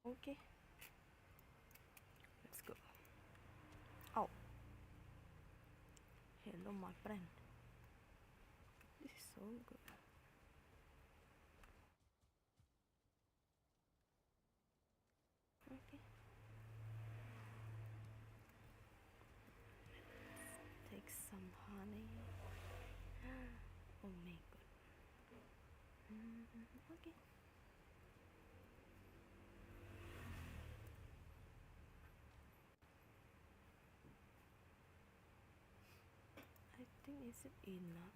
Okay, let's go. Oh, hello, my friend. This is so good. Okay, take some honey. Oh my god. Okay. I think is it enough?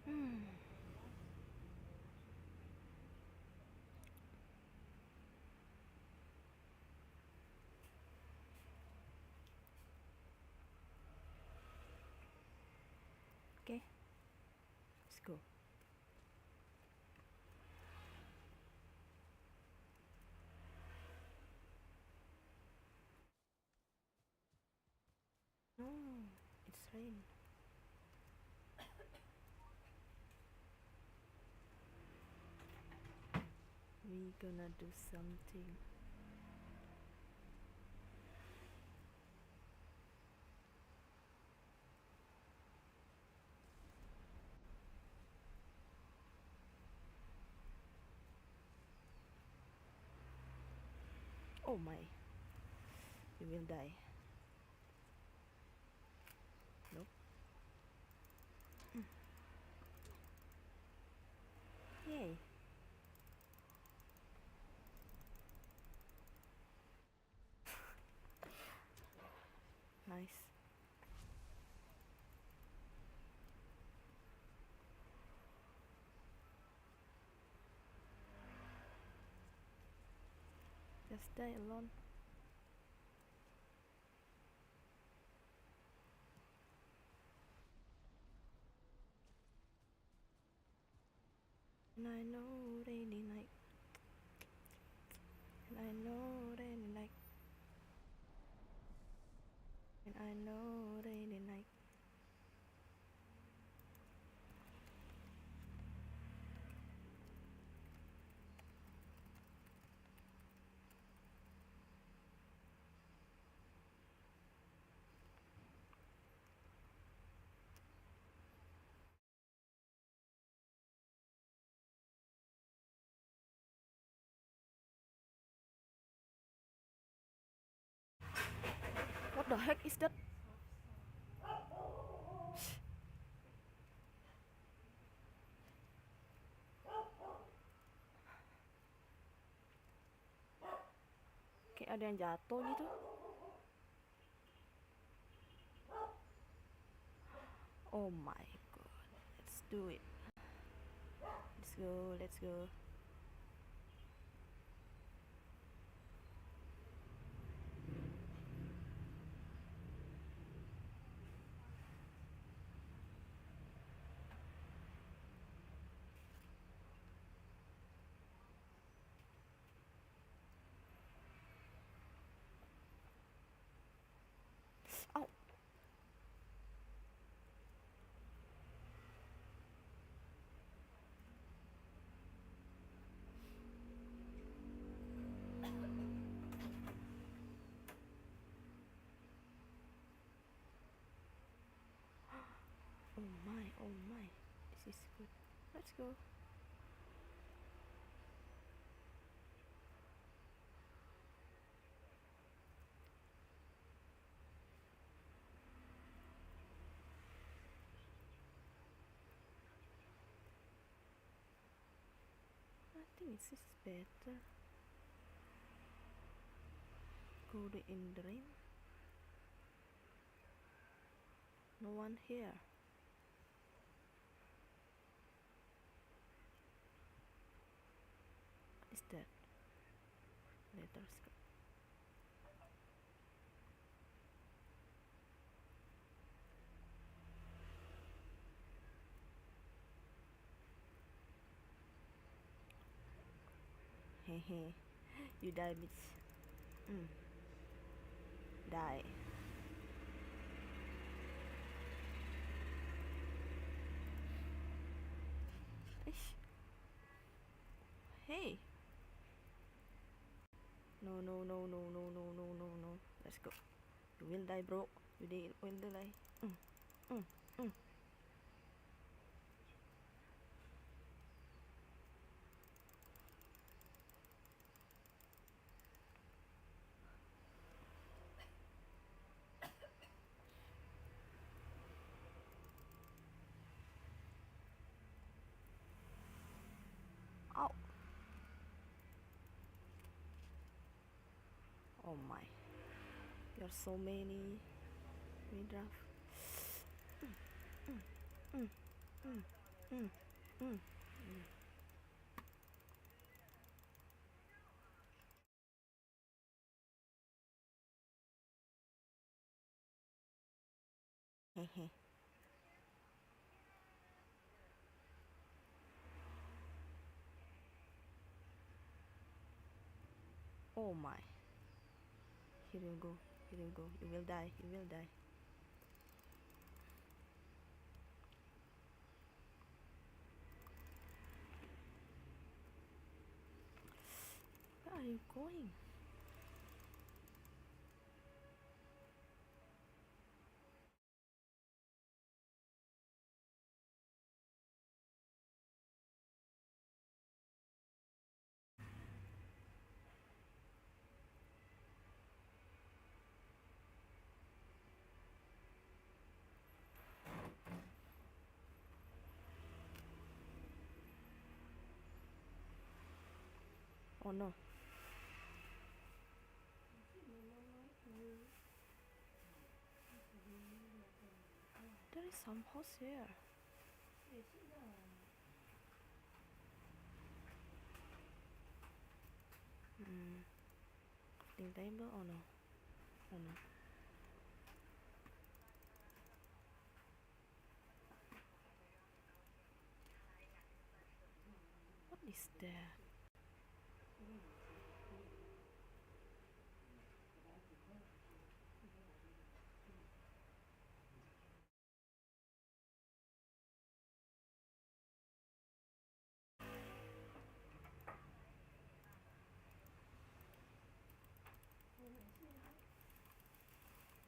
Hmm. Okay, let's go. Oh, it's rain. We gonna do something. Oh my, you will die. Nope. Yay. Nice. Just die alone. And I know rainy night. And I know rainy night. And I know rainy night. What the heck is that? Kayak ada yang jatuh gitu. Oh my god. Let's do it. Let's go, let's go. Oh. Oh my. This is good. Let's go. I think this is better. Go in the rain. No one here. What is that? Letters. Hehe. You die, bitch. Die. Ish. Hey. No, no, no, no, no, no, no, no, no. Let's go. You will die, bro. You will die. Ow. Oh my. There are so many midriff. Hehe. Oh my. Here you go. Here you go. You will die. You will die. Where are you going? Oh no. There is some horse here. Crafting table? Oh no. Oh no. What is that?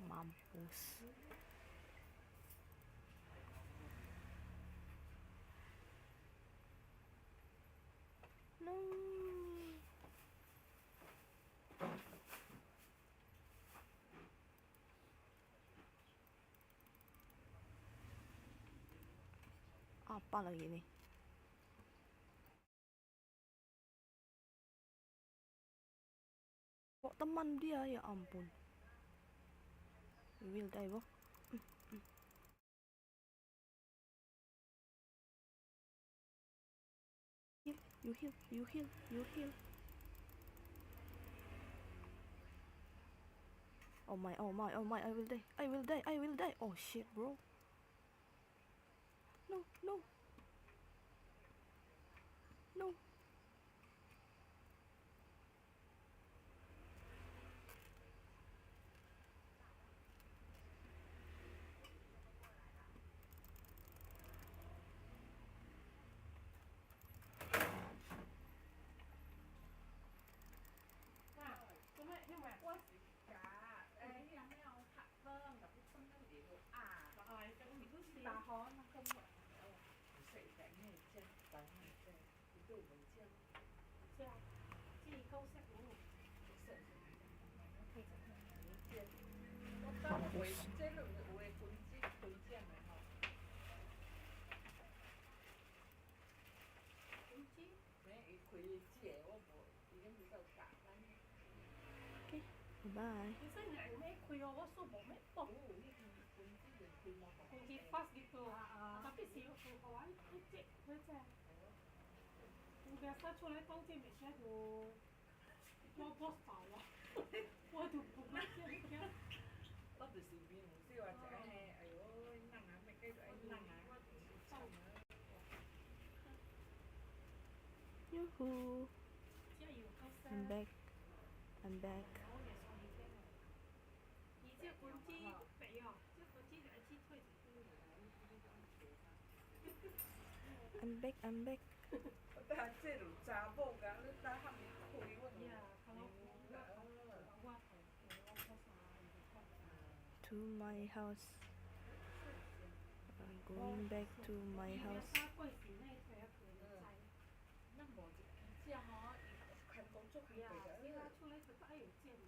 Mampus. No. apa lagi nih? Kok teman dia, ya ampun. You will die, bro. You heal, you heal, you heal. Oh my, oh my, oh my, I will die, I will die, I will die. Oh shit, bro. No, no. No. Nhưng mà quá gì cả ấy là mấy ông thạch vâng là cái phân năng để đồ rồi cái mình cứ xí ta khó nó không phải sẽ cái này trên cái này trên cái đồ mình trên chỉ câu sẽ đúng không sẽ nó thay cho nó trên nó tao với trên lượng người với cuốn trên này họ cuốn chi đấy quỳ trẻ quá bộ thì cái gì đâu cả Okay, bye. Biasanya ini kuyo waso bome pok. Kunci pas gitu. Tapi sih kawan cek baca. Biasa 出来当街每天都要多少啊？我都不会这样。nó từ sự biến một siêu là trẻ hay ấy ơi năng á mấy cái ấy năng á Yoo-hoo. 加油，高 I'm 三。 back. I'm back. 你这公鸡没有，这公鸡来鸡腿子。I'm back. I'm back. ta chơi đủ trà bộ cả lúc ta ham những khối quá rồi Ya, kalau buat To my house. I'm going back to my house. 他贵死那一腿要可以摘。那么这样哈看工作可以呀，的现在出来可太有见了。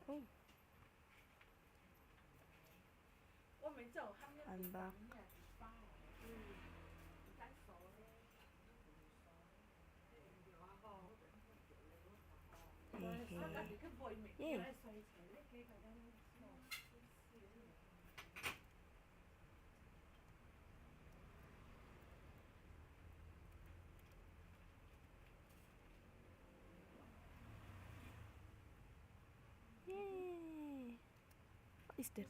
Oh, 我没叫他们 I'm back. 单手嘞。Hey, 他感 hey. 觉跟 boy 没 Yeah. 来水钱嘞，可以把它弄。Yay. What is that?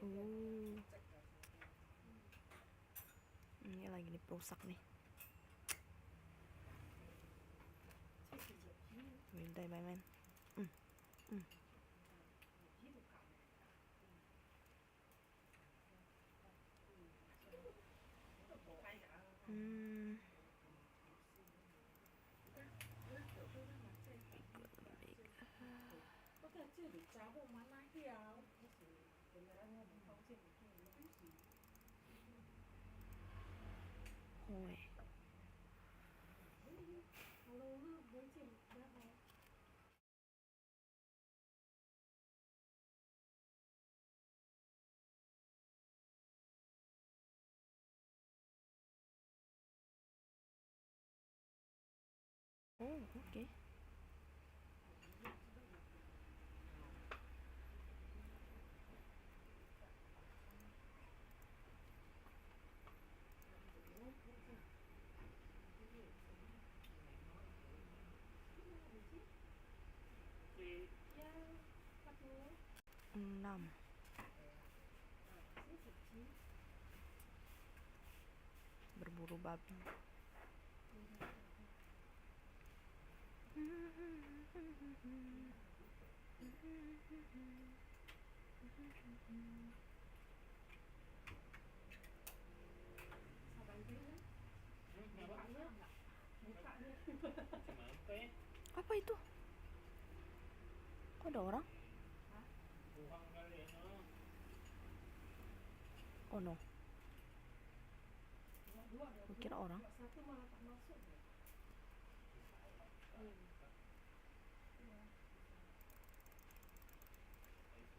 Oh. Ini lagi diperusak nih. Will die, my man. có thể chưa được cháu bộ má lái kia áo Ôi. Oh, okay. Enam. Berburu babi. Apa itu? Kok ada orang? Buang kali no. Oh no, Dua ada. gue kira orang. Satu malah tak masuk deh.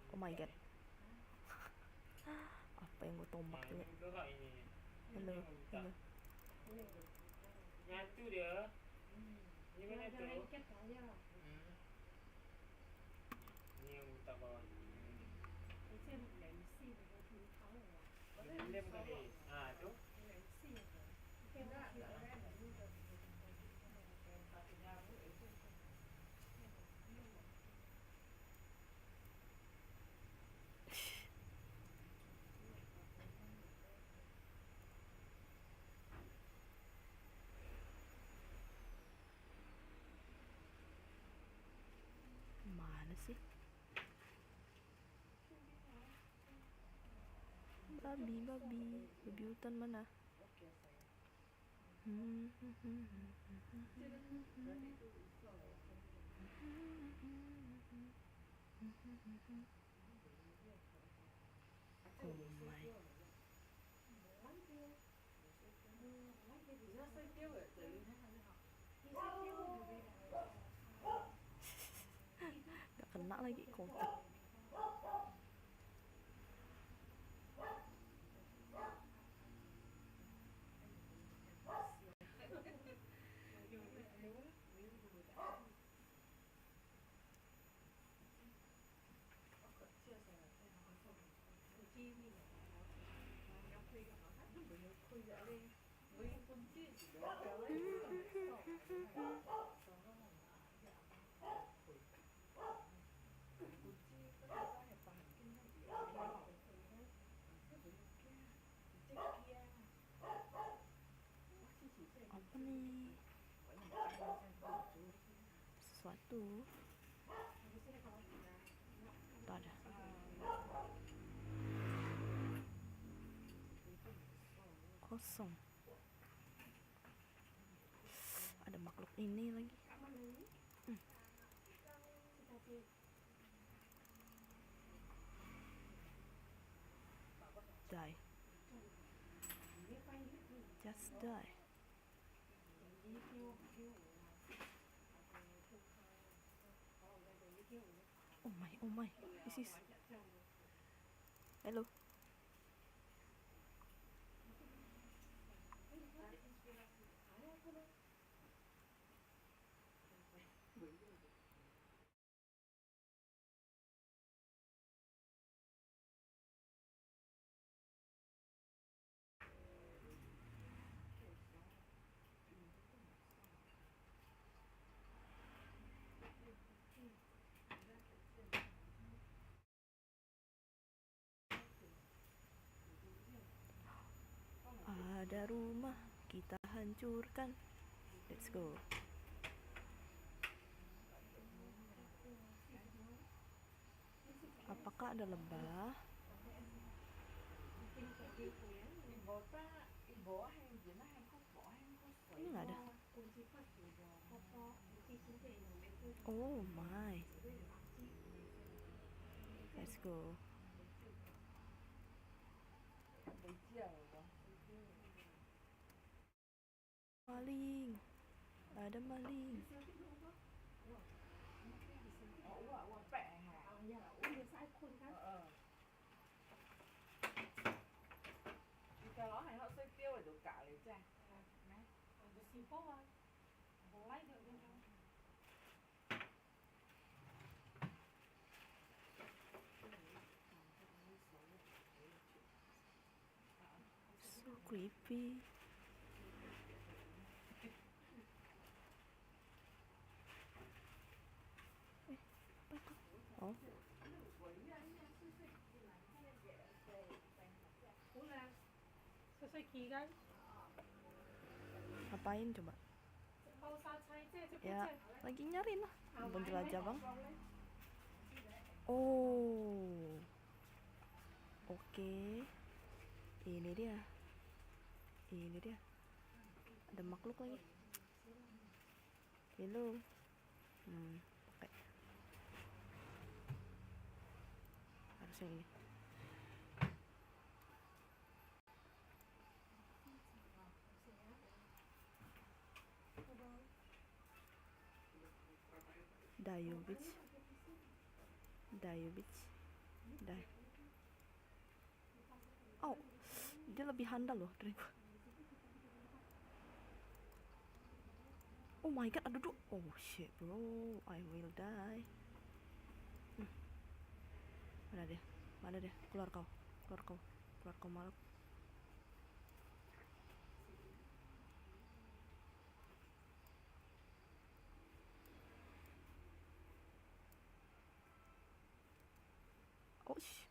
Oh my god. Apa yang gue tombak juga? Gerak ini. Hello, hello. Nyatu dia. Ini mana Ada tu? lengket saya. Ini yang buta bawah. 以前零四那个挺好的， Lem kali. Ah tu. 零四的，给我去的。 Mana sih? Babi hutan mana? Oh my. Gak kena lagi kotak. Apa nih? Sesuatu. Tak ada. Kosong. Ada makhluk ini lagi. Die. Just die. Oh my. This is. Hello. Ada rumah kita hancurkan. Let's go. Apakah ada lebah? Ini nggak ada. Oh my. Let's go. Maling. Ada maling. Cái đó hay họ xôi tiêu ở chỗ cả lấy cha. Xì bó à, bỏ lấy được bên trong. So creepy. Oh, Udah, selesai kan? ngapain coba? Mau saat saya Ya, lagi nyariin lah. Penjelajah bang. Oh, oke. Ini dia. Ada makhluk lagi. Hello. Oke. yang ini. Dayu Beach. Oh, dia lebih handal loh dari gua. Oh my god, aduh. Oh shit bro, I will die. Mana dia? Keluar kau malam. Oh shit.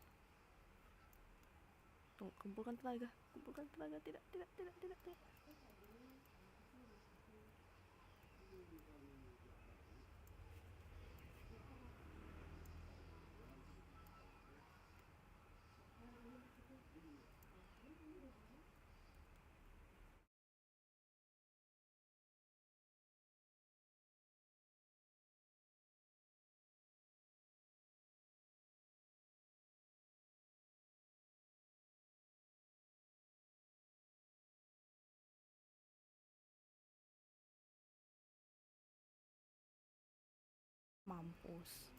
Tunggu, kumpulkan tenaga. Tidak. Mampus.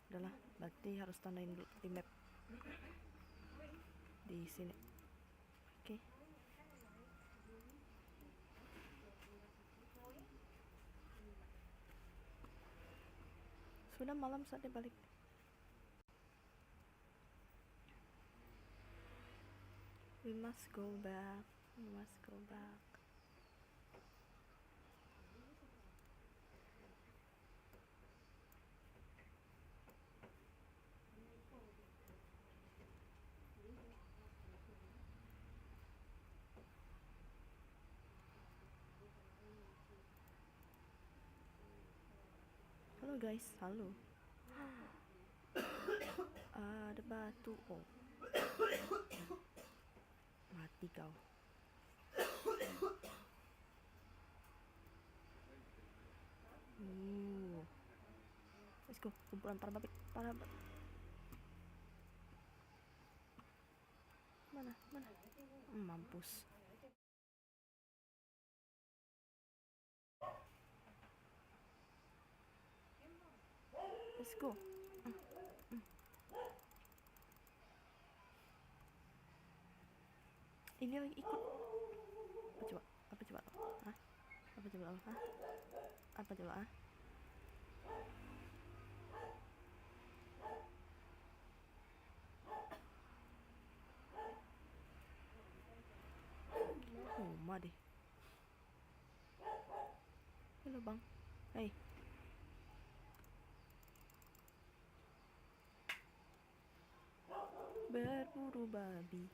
Udahlah, berarti harus tandain dulu di map. Di sini. Oke. Sudah malam saatnya balik. We must go back. Halo guys, halo. Ada batu. Oh. Mati kau. Let's go, kumpulan para babik. Mana? Mampus. Let's go. Ini lagi ikut. Apa coba? Hah? Apa coba? Rumah deh. Halo bang. Hey. Berburu babi.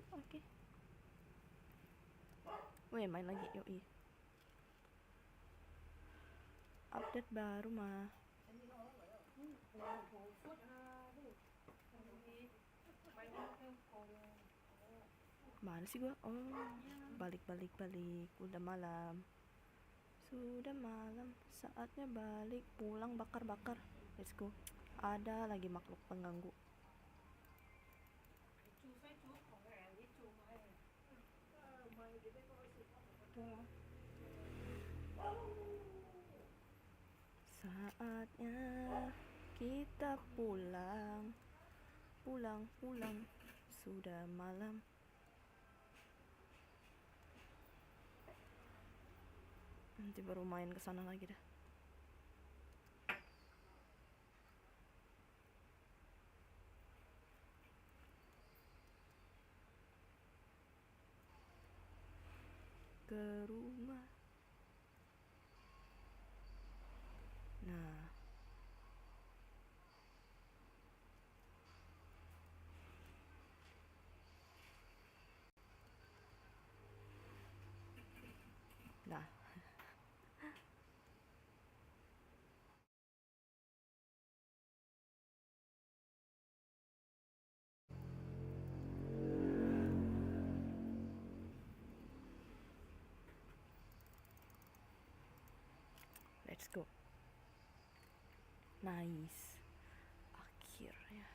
Oke. Weh, main lagi, yoi. Update baru mah. Mana sih gua? Oh, balik. Udah malam. Sudah malam, saatnya balik. Pulang bakar. Let's go. Ada lagi makhluk pengganggu. Saatnya kita pulang. Sudah malam. Nanti baru main kesana lagi dah. ke rumah. Nah, nah, let's go. Nice. Akhirnya.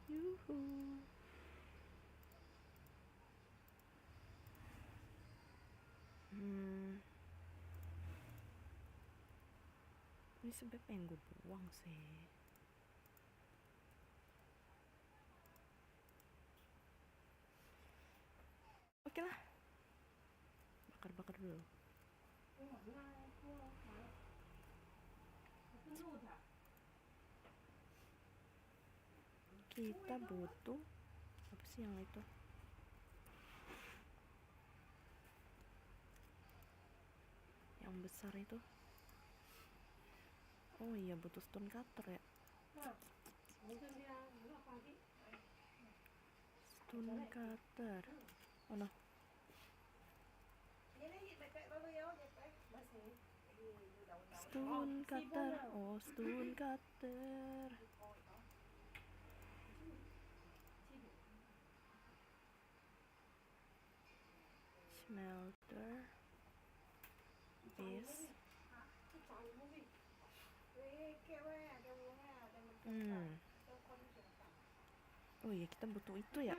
Yuhu. Ini sebenarnya pengen gue buang sih. Oke lah. Bakar-bakar dulu. Kita butuh apa sih yang itu? Yang besar itu. Oh iya, butuh stone cutter ya. Stone cutter. Oh no. Stone cutter. Oh, stone cutter. Smelter. This. Oh iya, kita butuh itu ya.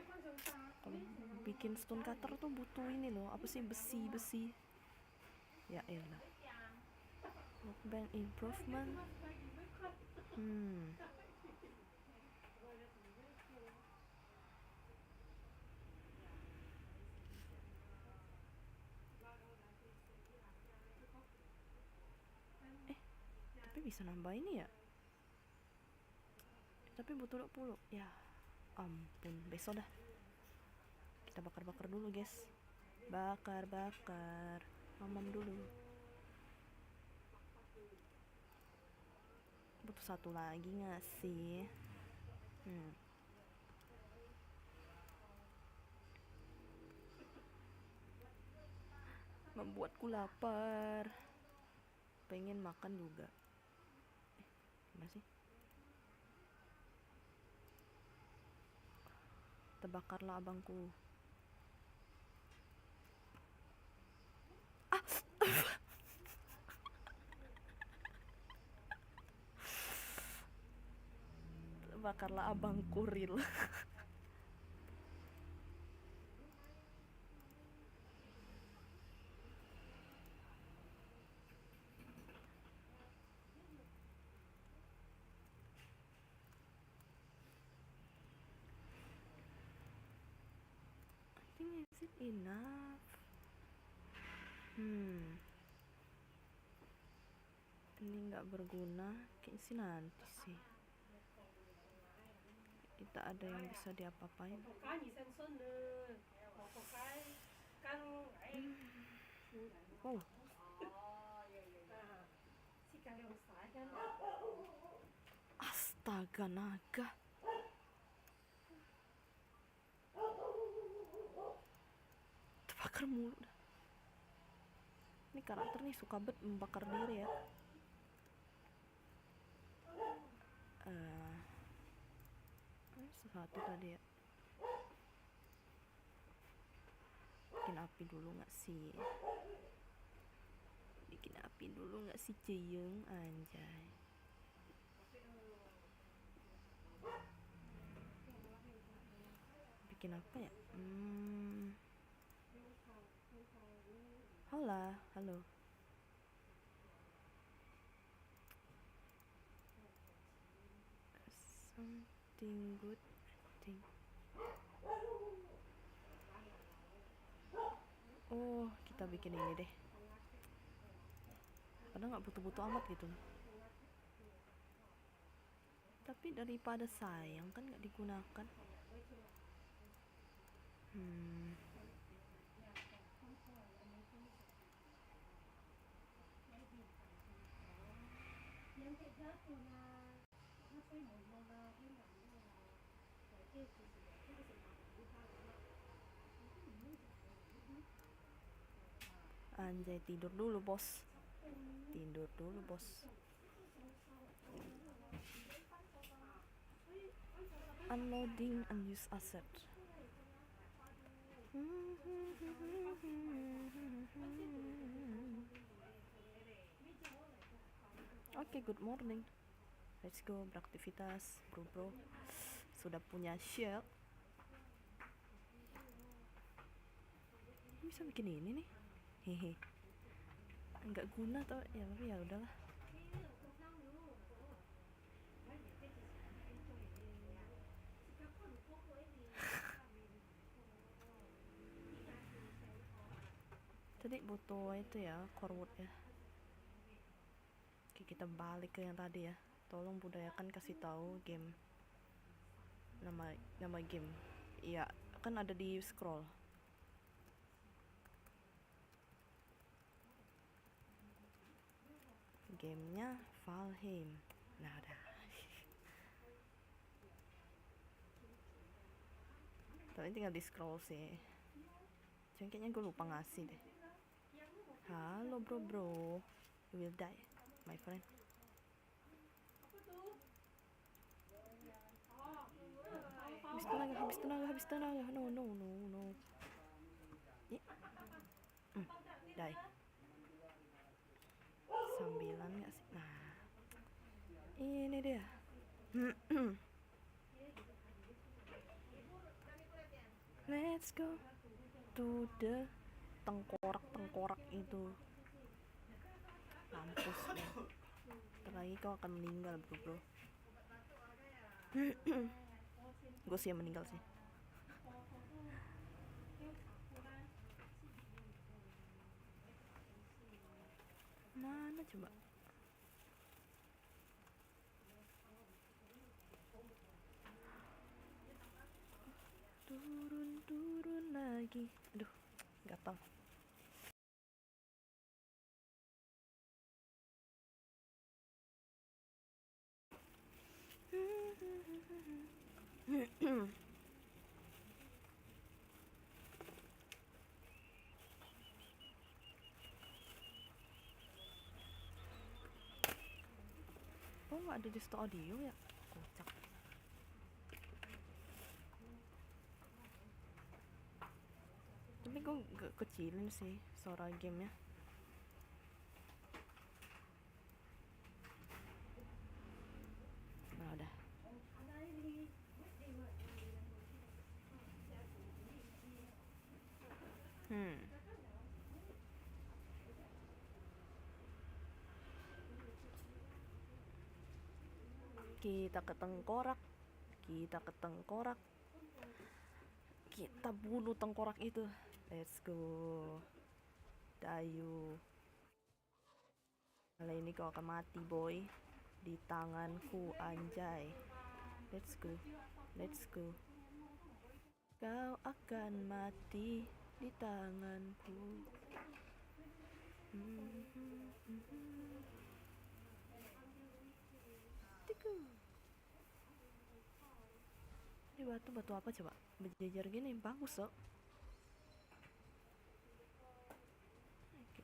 Kalau bikin stone cutter tuh butuh ini loh, apa sih, besi. Ya elah. Workbench improvement. Tapi bisa nambah ini ya. Tapi butuh 20. Ya ampun, besok dah. Kita bakar-bakar dulu guys. Bakar mamam dulu. Butuh satu lagi gak sih? Membuatku lapar. Pengen makan juga. Gimana sih? Terbakarlah abangku. Terbakarlah abangku real. I think is it enough? Ini nggak berguna, kayaknya sih nanti sih. Kita ada yang bisa diapa-apain. Wow. Astaga naga. Terbakar mulu dah. Ini karakter nih suka banget membakar diri ya. Sesuatu tadi ya. Bikin api dulu gak sih? Ceyeng anjay. Bikin apa ya? Halo. Something good thing. Oh, kita bikin ini deh. Padahal nggak butuh-butuh amat gitu. Tapi daripada sayang kan nggak digunakan. Anjay, tidur dulu bos. Tidur dulu bos. Unloading unused asset. Oke, good morning. Let's go beraktivitas, bro. Sudah punya shield. Bisa bikin ini nih. Hehe. Nggak guna tau ya, tapi ya udahlah. Tadi butuh itu ya, core wood ya. Oke, kita balik ke yang tadi ya. Tolong budayakan kasih tahu game. Nama game. Iya, kan ada di scroll. Gamenya Valheim. Nah udah. Tapi tinggal di scroll sih. Cuman kayaknya gue lupa ngasih deh. Halo bro. You will die, my friend. Habis tenaga. No. Die. 9 gak sih? Nah, ini dia. Let's go to the tengkorak itu. Mampus lo. Lagi kau akan meninggal bro. Gue sih yang meninggal sih. Mana coba? Turun lagi. Aduh, gatal. Oh, nggak ada di store audio ya? Kocak. Tapi gue gak kecilin sih suara gamenya. Nah udah. Kita ke tengkorak. Kita bunuh tengkorak itu. Let's go. Dayu. Kali ini kau akan mati boy. Di tanganku anjay. Let's go. Kau akan mati di tanganku. Ini batu apa coba? Berjejer gini bagus loh.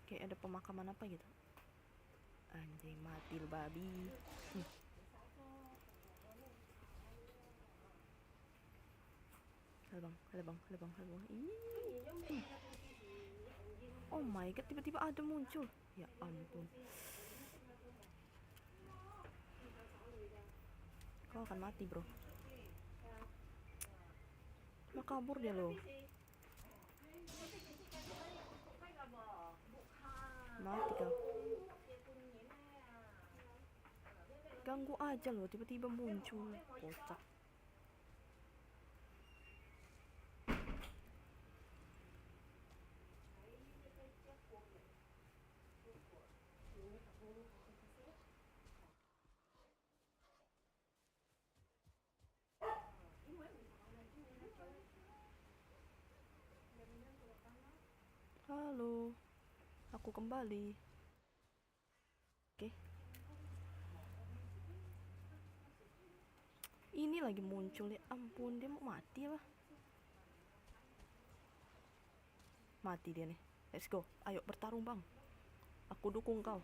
Kayak ada pemakaman apa gitu. Anjay, mati lu babi. Halo bang. Oh my god, tiba-tiba ada muncul. Ya ampun. Kau akan mati bro. Mau kabur dia loh. Mati kau. Ganggu aja loh, tiba-tiba muncul. Kocak. Halo, aku kembali. Oke. Ini lagi muncul, ya ampun, dia mau mati apa? Mati dia nih. Let's go, ayo bertarung bang. Aku dukung kau.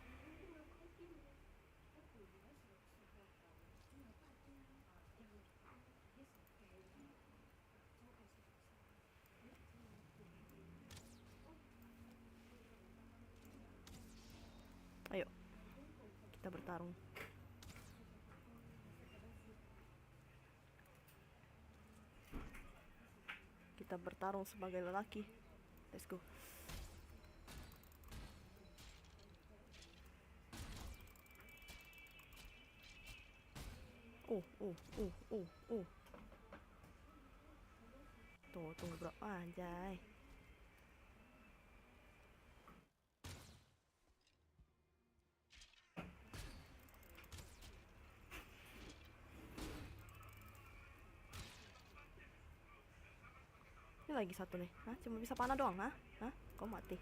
Ayo, kita bertarung. Kita bertarung sebagai lelaki. Let's go. Oh. Tunggu bro. Anjay. Ini lagi satu nih. Hah? Cuma bisa panah doang, hah? Hah? Kau mati.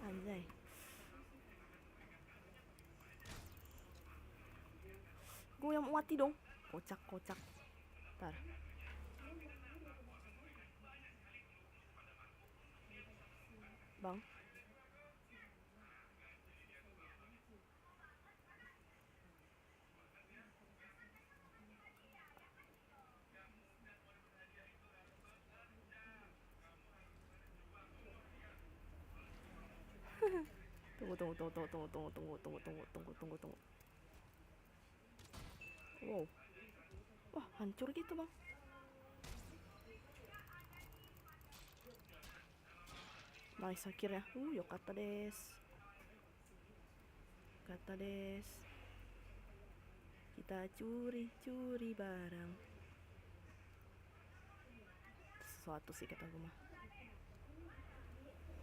Anjay. Gue yang mau mati dong. Kocak. Ntar. Bang. Tunggu. Wow. Wah, hancur gitu, bang. Nice akhirnya. Yo kata des. Kita curi barang. Sesuatu sih kata gue mah.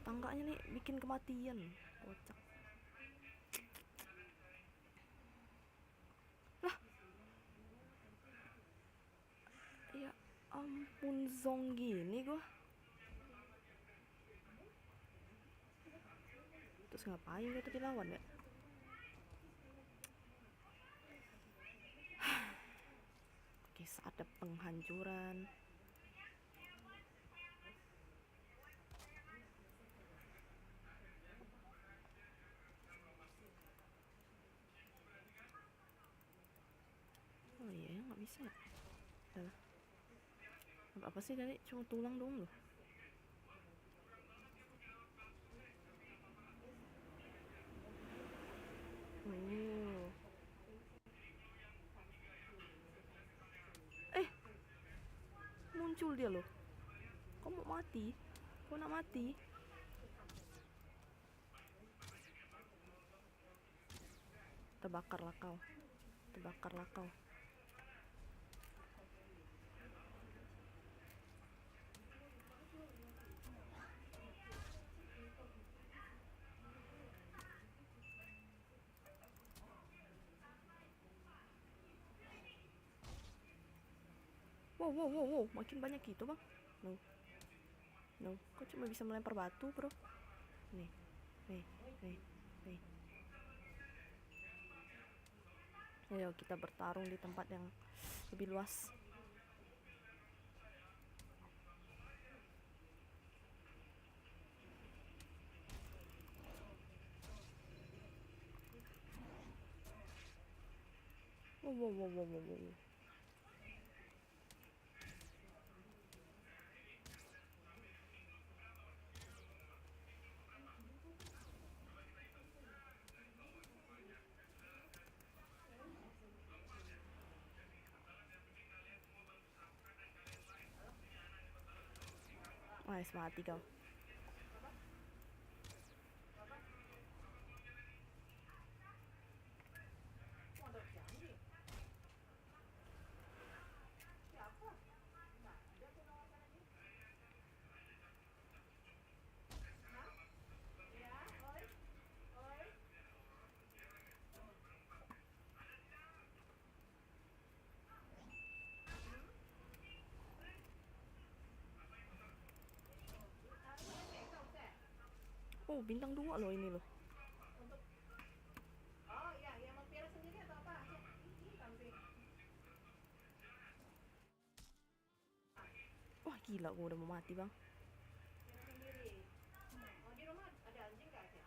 Tangganya nih bikin kematian. Kocak. Lah. Ya ampun, zong gini gua. Terus ngapain gue tadi lawan ya? Oke, saat ada penghancuran. Oh iya, nggak bisa ya? Apa sih tadi? Cuma tulang doang loh. Muncul dia loh. Kau mau mati? Kau nak mati? Terbakarlah kau. Wow, makin banyak gitu bang. No, kok cuma bisa melempar batu bro. Nih. Ayo kita bertarung di tempat yang lebih luas. Wow. Nice, mati kau. Oh, bintang 2 loh ini loh. Untuk oh iya, yang mempelihara sendiri atau apa? Ini kambing. Wah, gila, gua udah mau mati, Bang. Pelihara sendiri. Oh, di rumah ada anjing nggak sih?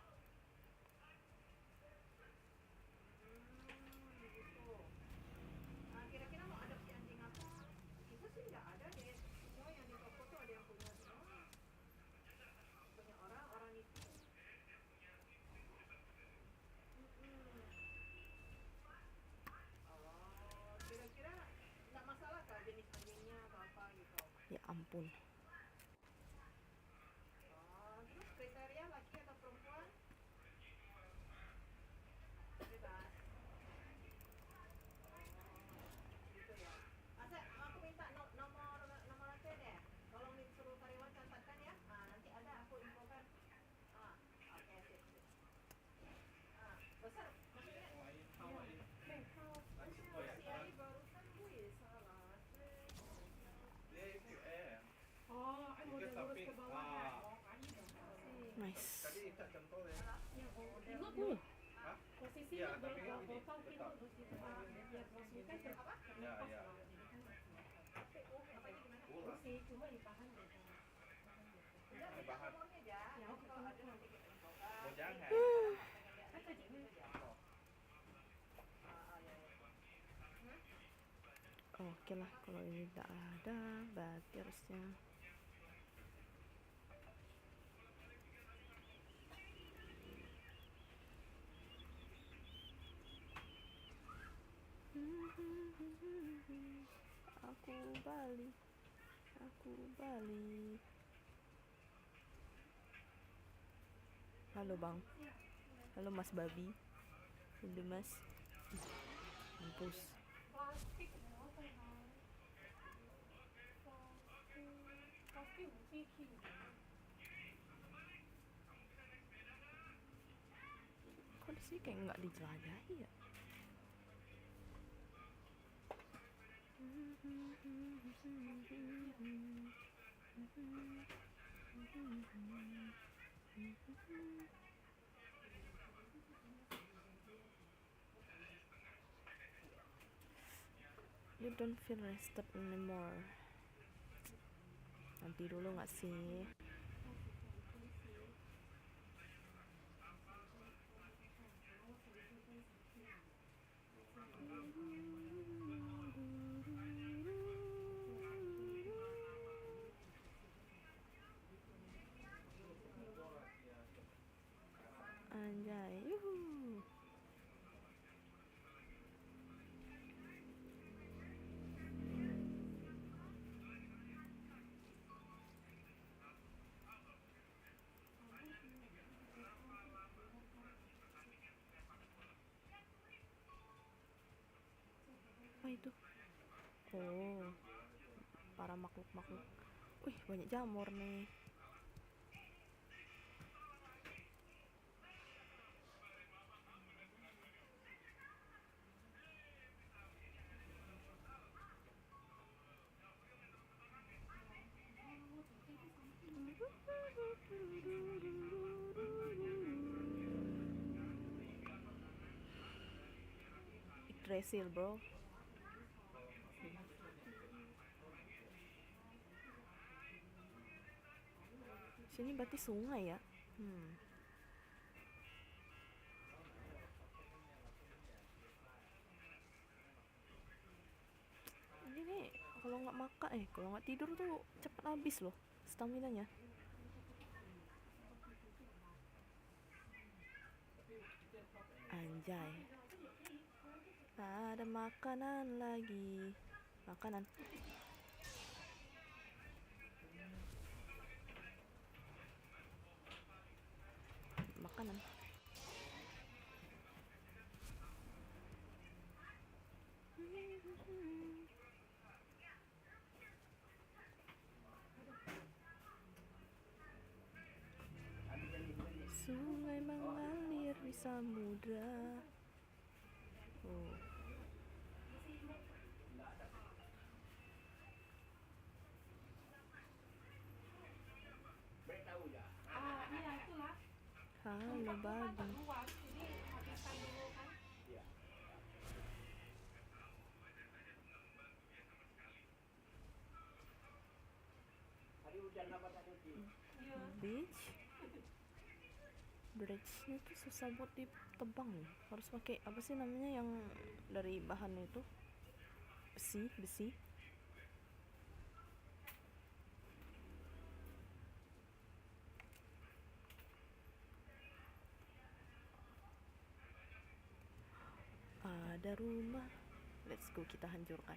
Gitu. Kira-kira mau adopsi anjing apa? Itu sih nggak ada deh. Semua yang di toko tuh ada yang punya semua. Punya orang itu. Oh, kira-kira nggak masalah kah jenis anjingnya atau apa gitu? Ya ampun. Oh, terus kriteria laki atau perempuan? Bebas. Gitu ya. Aku minta nomor aja deh. Tolong disuruh karyawan catatkan ya. Nanti ada aku infokan. Oke, sip. Besar, maksudnya si Ari barusan gue salah. Oh, mau dia lurus ke bawah ya? Oh, kali dong. Nice. Ingat Uh, posisinya potong pintu di situ Pak. Biar maksudnya kan terlepas Ya. lah. Jadi kan kursi cuma ditahan gitu. Udah, minta nomornya aja. Ya, oke, Kalau ada nanti kita infokan. Mau jangan. Kan tadinya oke lah, kalau ini tidak ada, berarti harusnya. Aku balik. Halo Bang. Halo Mas Babi. Halo Mas. Mampus. plastik apa ya? Plastik uciki. Kok di sini kayak nggak dijelajahi ya? You don't feel rested anymore. Nanti dulu nggak sih? Anjay, yuhu. Apa itu? Oh, para makhluk-makhluk. Wih, banyak jamur nih. Yggdrasil, bro. Sini berarti sungai ya? Ini nih kalau nggak makan, kalau nggak tidur tuh cepat habis loh stamina-nya. Anjay. Ada makanan lagi. Makanan. Makanan. Sungai mengalir di samudra. Oh. Iya itulah. kan tak babi. luas, jadi habiskan dulu kan. Iya. Hari hujan apa tak cuci? Iya. Beach. Bridge-nya tuh susah buat ditebang nih. Harus pakai apa sih namanya yang dari bahan itu? Besi. Ada rumah. Let's go, kita hancurkan.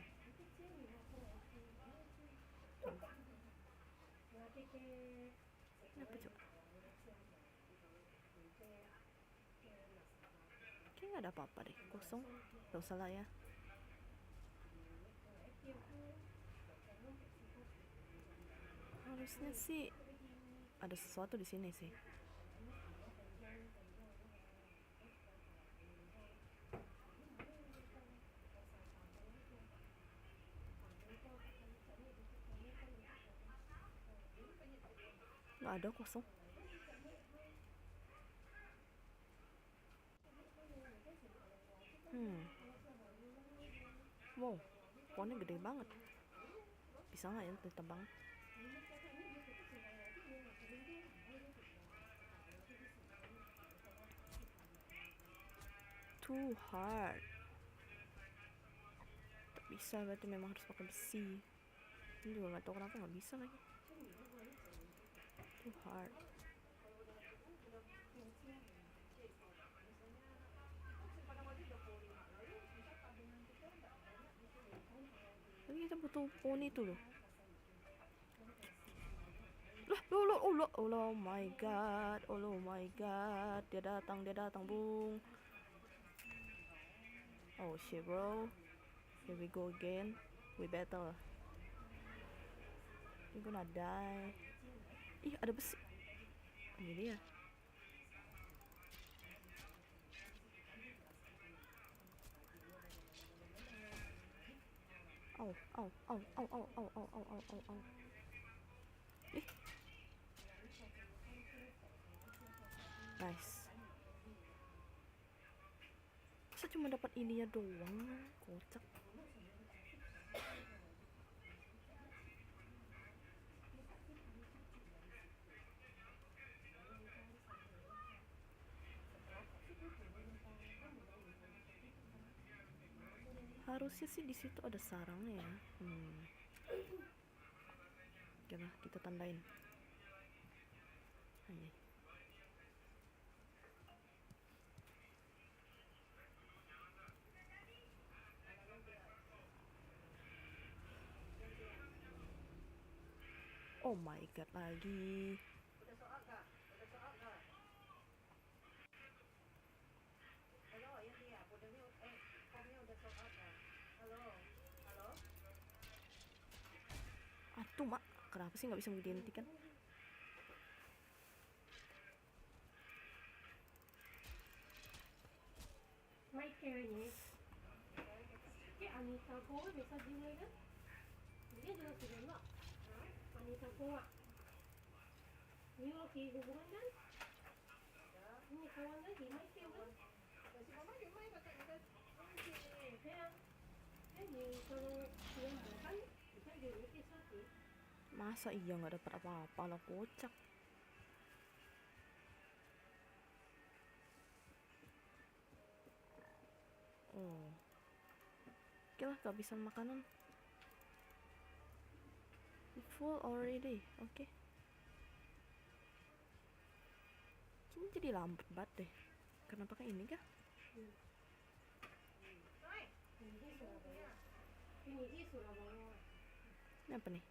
Kenapa coba? Kayaknya nggak ada apa-apa deh, kosong. Gak usah lah ya. Harusnya sih ada sesuatu di sini sih. Nggak ada, kosong. Wow, pohonnya gede banget. Bisa nggak ya ditebang? Too hard. Tak bisa, berarti memang harus pakai besi. Ini juga nggak tahu kenapa nggak bisa lagi. Too hard. Tapi kita butuh pohon itu loh. Oh my god, dia datang bung. Oh shit bro, here we go again, we battle. We gonna die. Ih, ada besi. Ini dia. Au. Ih. Nice. Masa cuma dapat ininya doang? Kocak. Harusnya sih di situ ada sarangnya ya. Oke lah, kita tandain. Ayo. Oh my god lagi. Aduh mak, kenapa sih nggak bisa dihentikan? Mai kayaknya. Cái Anita cô ấy bisa dimulai kan? Dia juga sudah enggak. Anita cô ạ. Ini lagi hubungan kan? Ini kawan lagi Mai kêu kan? Masa iya nggak dapat apa-apa lah, kocak. Oh, oke lah, kehabisan makanan. Full already, oke. Ini jadi lambat banget deh. Karena pakai ini kah? Ini Surabaya. Ini apa nih?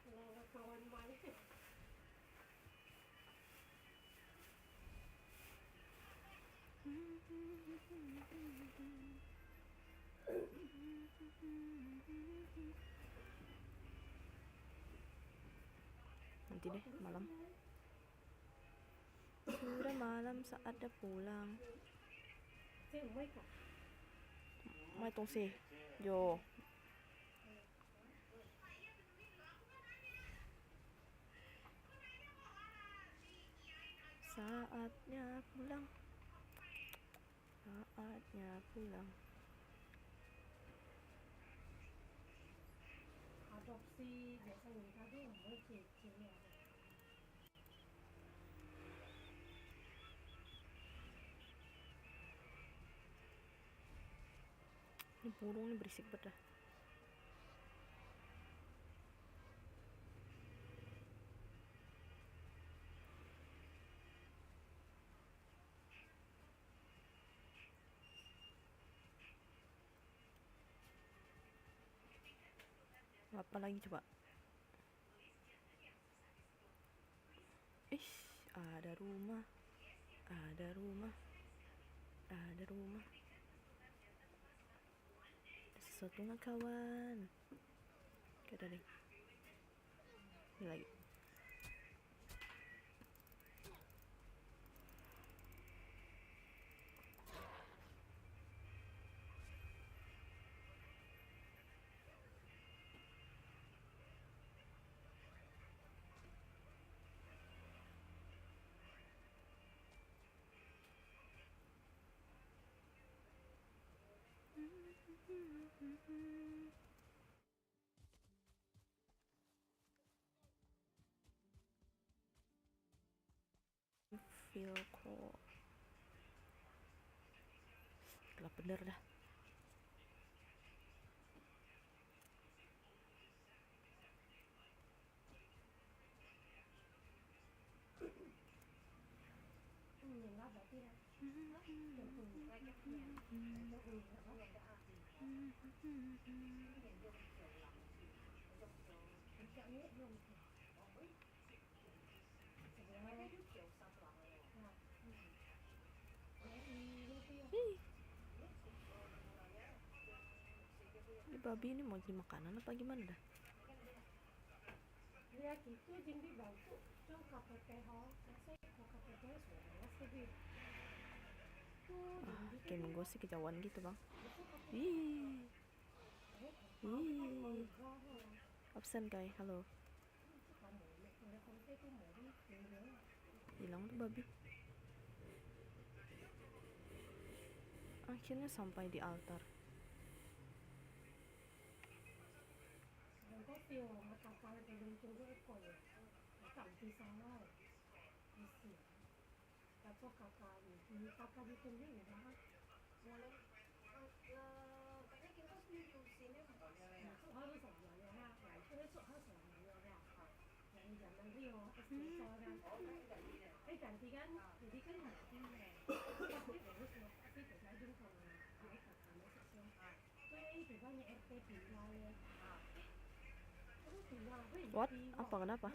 Kalau kawan Mai. Nanti deh malam. Sudah malam saatnya pulang. Mai tong sih, yo. Saatnya pulang. Saatnya pulang. adopsi biasa người ta cũng mới chị à. Ini burung nih berisik banget dah. Apa lagi coba? Ih, ada rumah. Ada rumah. Ada rumah. Ada sesuatu nggak kawan? Gak ada nih. Ini lagi. Feel cool. Gelap bener dah. Nhìn nó vậy đi Ini babi ini mau jadi makanan apa gimana dah? lihat itu jadi bantu trong KPT ho saya mau KPT sudah sedih Kayak menggosip kejauhan gitu bang. Ih. Ih. Absen guys, halo. Hilang tuh babi. Akhirnya sampai di altar. có tiêu mà cà cà thì đừng chung với cội cảm thấy sao đâu đi xỉa ta cho cà cà thì cà cà đi chung với người đó chỗ hơi bị sầu rồi ha lại chỗ chỗ hơi sầu rồi ra vậy giờ mình đi rồi cho ra cái cảnh thì cái mà đi này cái để lúc mà cái để lại dung phòng cái cà cà nó sẽ xem cái thì bao nhiêu em tê thì lo lên What? Apa kenapa?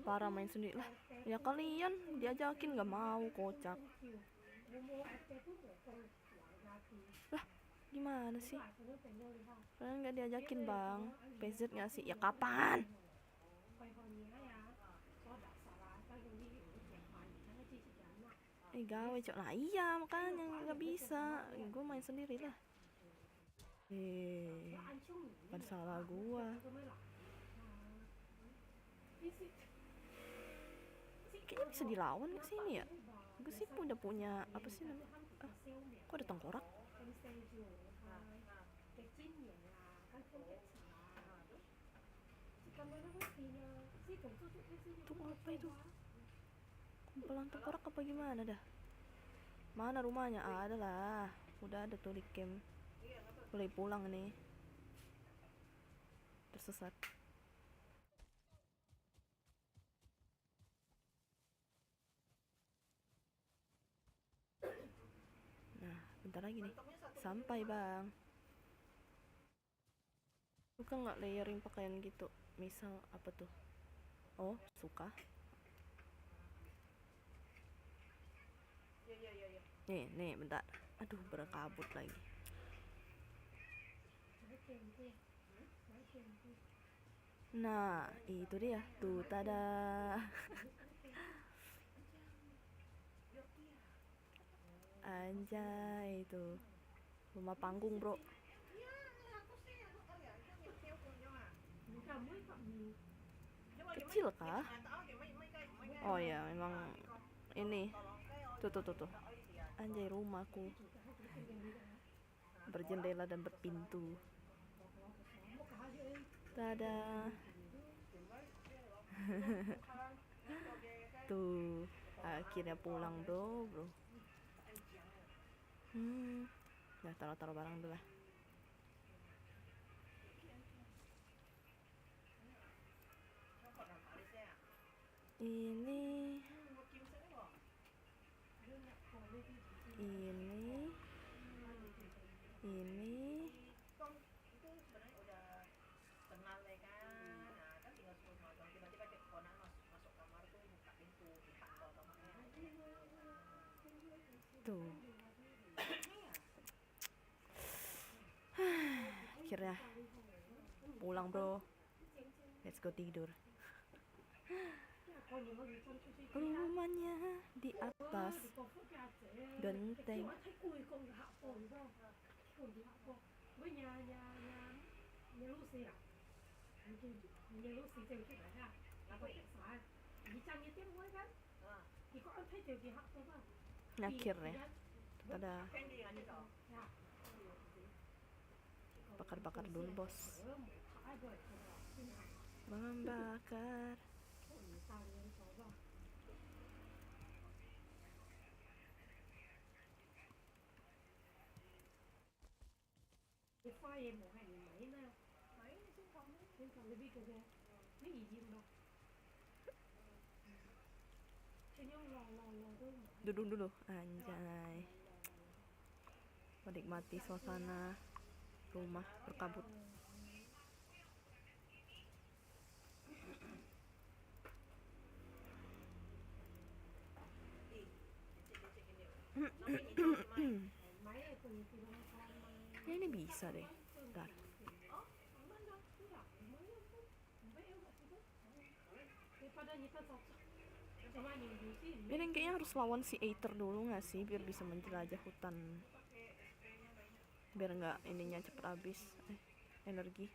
Parah main sendiri lah. Ya kalian diajakin nggak mau, kocak. Lah, gimana sih? Kalian nggak diajakin bang? PZ nggak sih? Ya kapan? Gawe cok. Nah iya makanya nggak bisa. Gue main sendiri lah. Bukan salah gua. Kayaknya bisa dilawan ke sini ya. Gue sih udah punya apa sih namanya? Kok ada tengkorak? Tuh apa itu? Kumpulan tengkorak apa gimana dah? Mana rumahnya? Ada lah. Udah ada tuh di camp. Boleh pulang nih. Tersesat. Nah, bentar lagi nih. Sampai bang. Suka nggak layering pakaian gitu? Misal apa tuh? Oh, suka. Nih, bentar. Aduh, berkabut lagi. Nah, itu dia. Tuh, tada. Anjay, itu. Rumah panggung, bro. Kecil kah? Oh ya, memang ini. Tuh tuh tuh tuh. Anjay, rumahku berjendela dan berpintu. Tada. Tuh, akhirnya pulang bro. Nah, taruh barang dulu lah. Ini tuh. Akhirnya pulang bro. Let's go tidur. Rumahnya di atas genteng. Akhirnya ada bakar dulu bos. Membakar. Duduk dulu, anjay. Menikmati suasana rumah berkabut. Ini bisa deh. Bentar. Ini kayaknya harus lawan si Aether dulu nggak sih, biar bisa menjelajah hutan, biar nggak ininya cepet habis energi.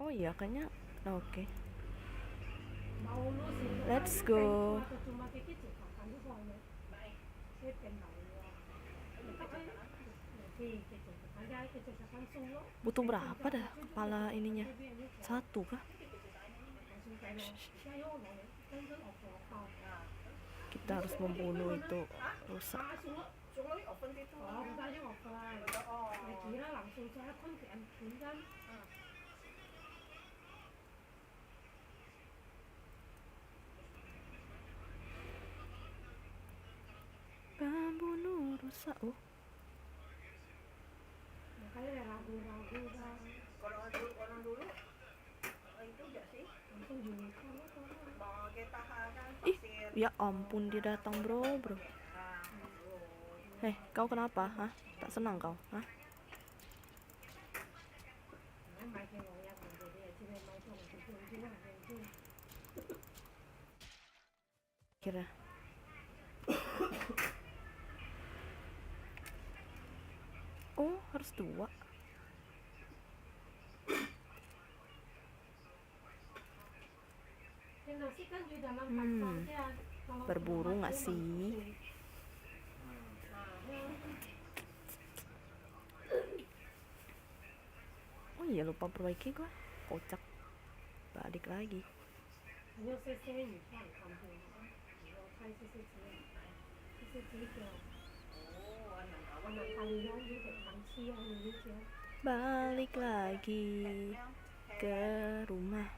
Oh iya, kayaknya oke. Let's go. Butuh berapa dah kepala ininya? 1 kah? Kita harus membunuh itu rusak. Pembunuh rusak. Oh. Orang dulu itu enggak sih? Mau kita Ih, ya ampun, dia datang bro. Kau kenapa? Hah? Tak senang kau? Hah? Kira. Oh, harus 2. Berburu nggak sih? Oh iya, lupa perbaiki gua. Kocak. Balik lagi. Balik lagi ke rumah.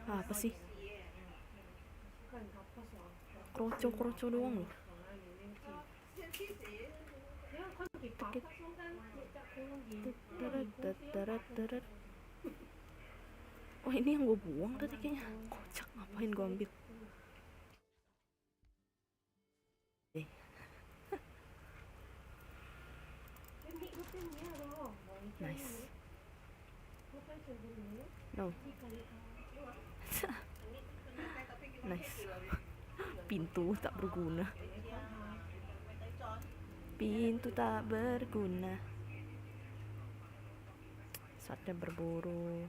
Apa sih? Kroco doang loh. Oh, ini yang gue buang tadi kayaknya. Kocak, ngapain gue ambil? Nice. No. Nice. Pintu tak berguna. Pintu tak berguna. Saatnya berburu.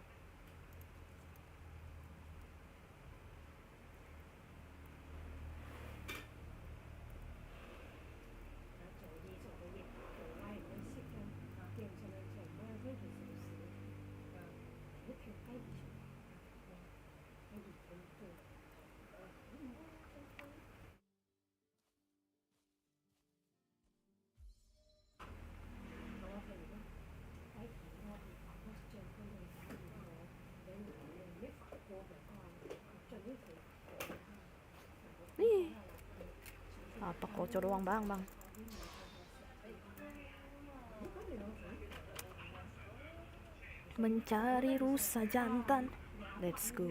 Nih. Apa kocok doang bang? Mencari rusa jantan. Let's go.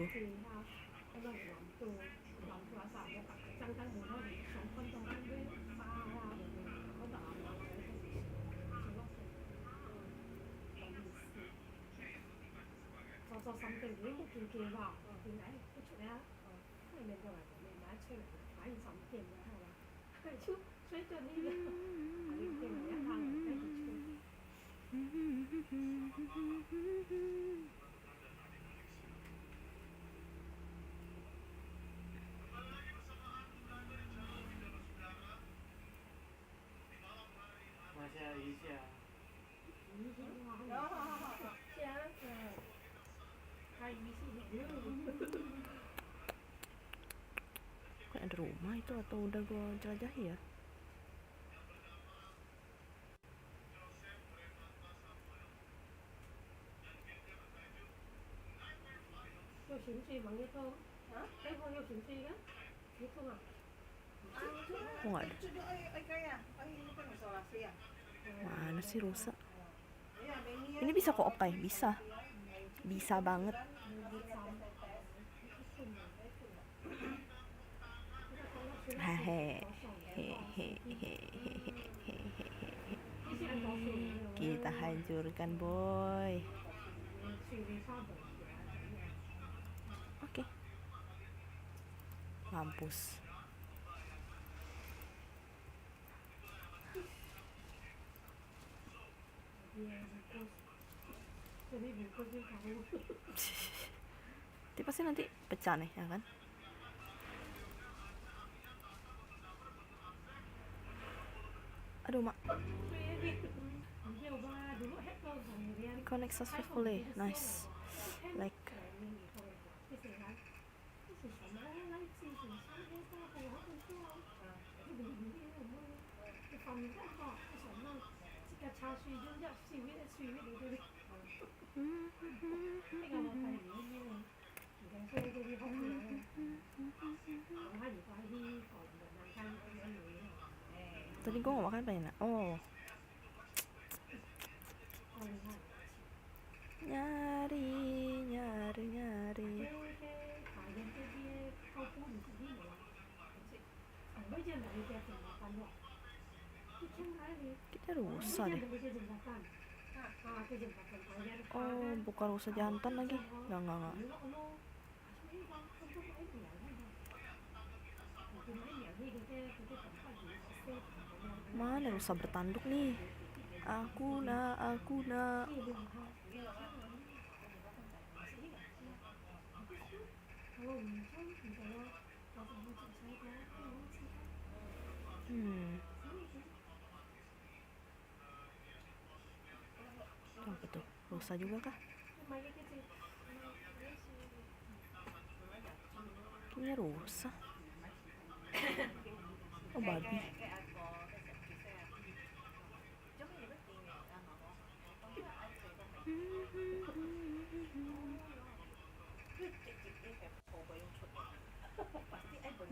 Masih Aisyah. Kok ada rumah itu atau udah gua jelajahi ya? Kok nggak ada? Mana sih rusa? Ini bisa kok opai? Bisa. Bisa banget. Kita hancurkan boy. Oke. Mampus. Tapi pasti nanti pecah nih ya kan? Aduh mak. Connect successfully. Nice. Like. Tadi gue mau makan apa ya? Oh. Nyari. Kita rusa deh. Oh, bukan rusa jantan lagi. Enggak. Mana rusa bertanduk nih? Aku nak. Apa tuh? Rusa juga kah? Kayaknya rusa. Oh, babi.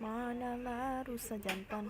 Manalah rusa jantan.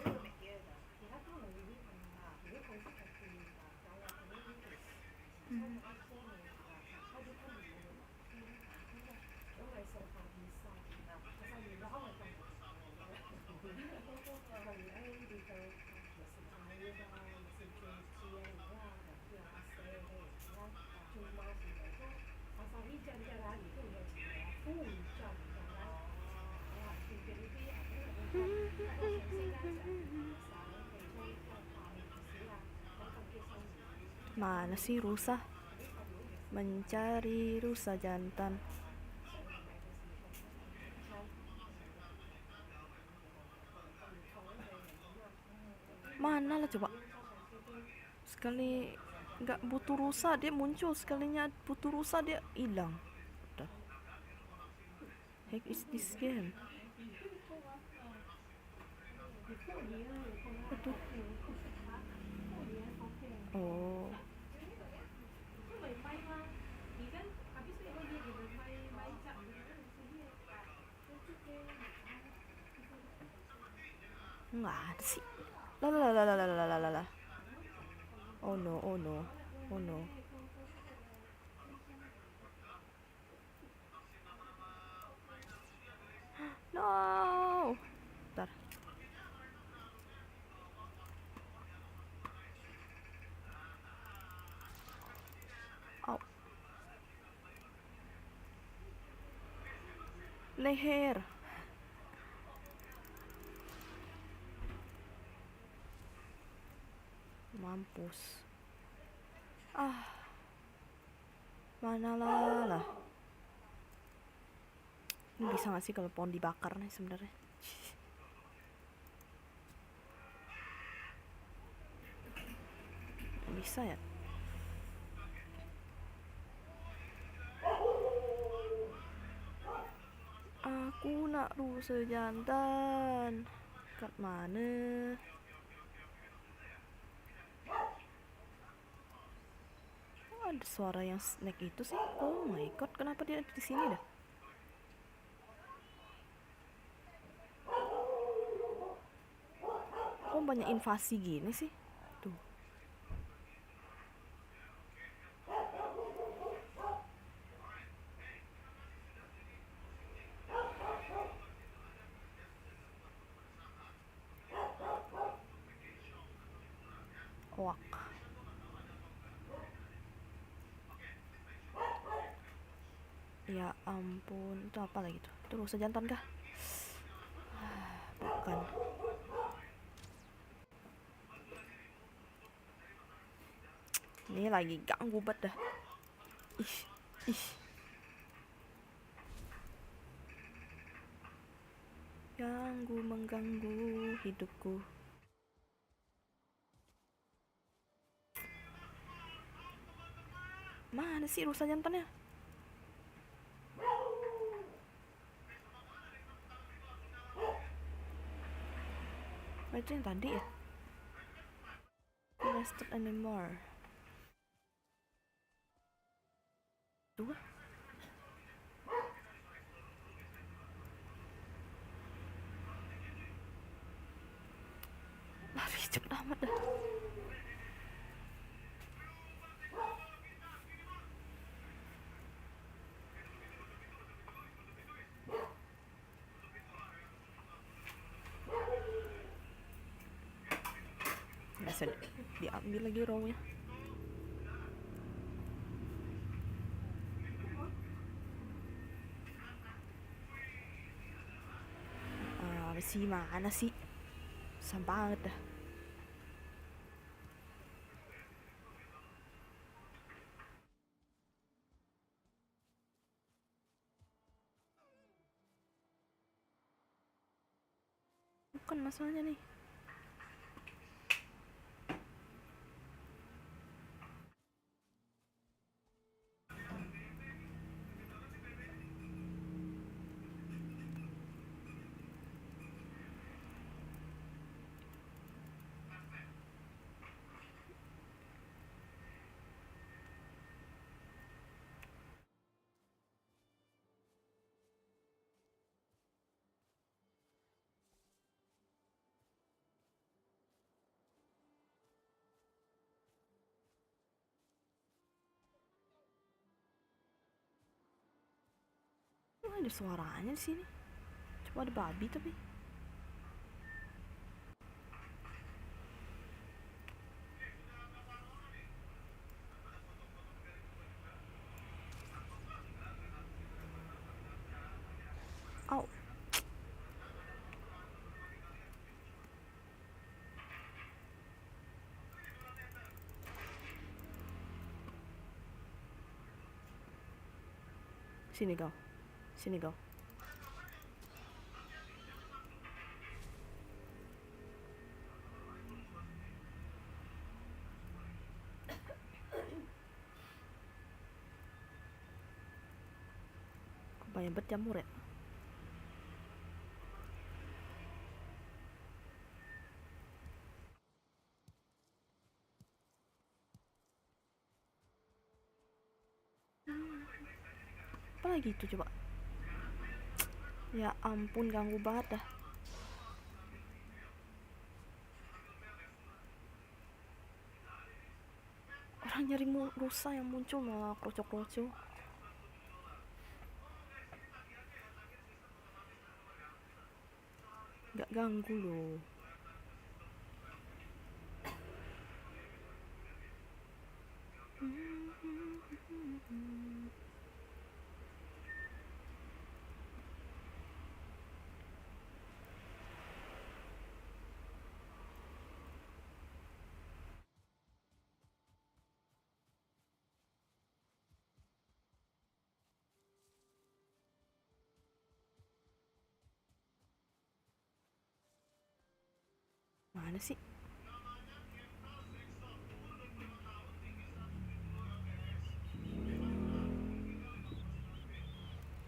Mana sih rusa? Mencari rusa jantan. Mana lah coba? Sekali nggak butuh rusa dia muncul, sekalinya butuh rusa dia hilang. Udah. Heck is this game? Aduh. Oh. Nggak ada sih. Lalalalalalalalalala. Oh no, oh no, oh no. No. Bentar. Au. Leher. Mampus. Ah. Mana lah. Ini bisa gak sih kalau pohon dibakar nih sebenarnya? Bisa ya? Aku nak rusa jantan. Kat mana? Oh, ada suara yang snack itu sih. Oh my god, kenapa dia ada di sini dah? Kok banyak invasi gini sih? Tuh. Wak. Ya ampun, itu apa lagi tuh? Itu rusa jantan kah? Bukan. Ini lagi ganggu banget dah. Ih. Mengganggu hidupku. Mana sih rusa jantannya? Oh, itu yang tadi ya? Arrested anymore. Dua. Lari cepet amat dah. Bisa diambil lagi rawnya. Sih mana sih? Susah banget dah. Bukan masalahnya nih. Ada suaranya di sini. Coba ada babi tapi. Au. Sini kau. Sini kau. Banyak banget jamur ya. Apa lagi itu coba? Ya ampun, ganggu banget dah. Orang nyari rusa yang muncul malah krocok-krocok. Gak ganggu loh. Mana sih?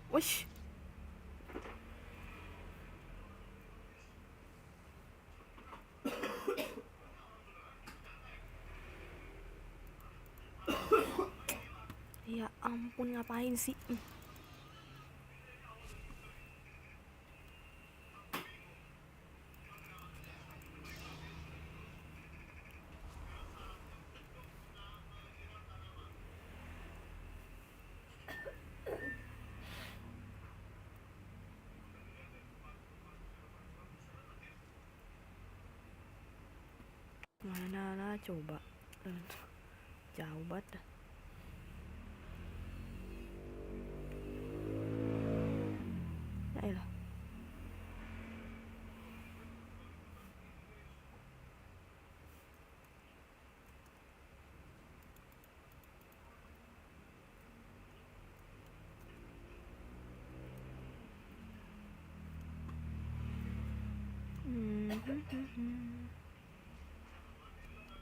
Wish. Ya ampun, ngapain sih? Mana lah coba. Jauh banget dah. Ya elah.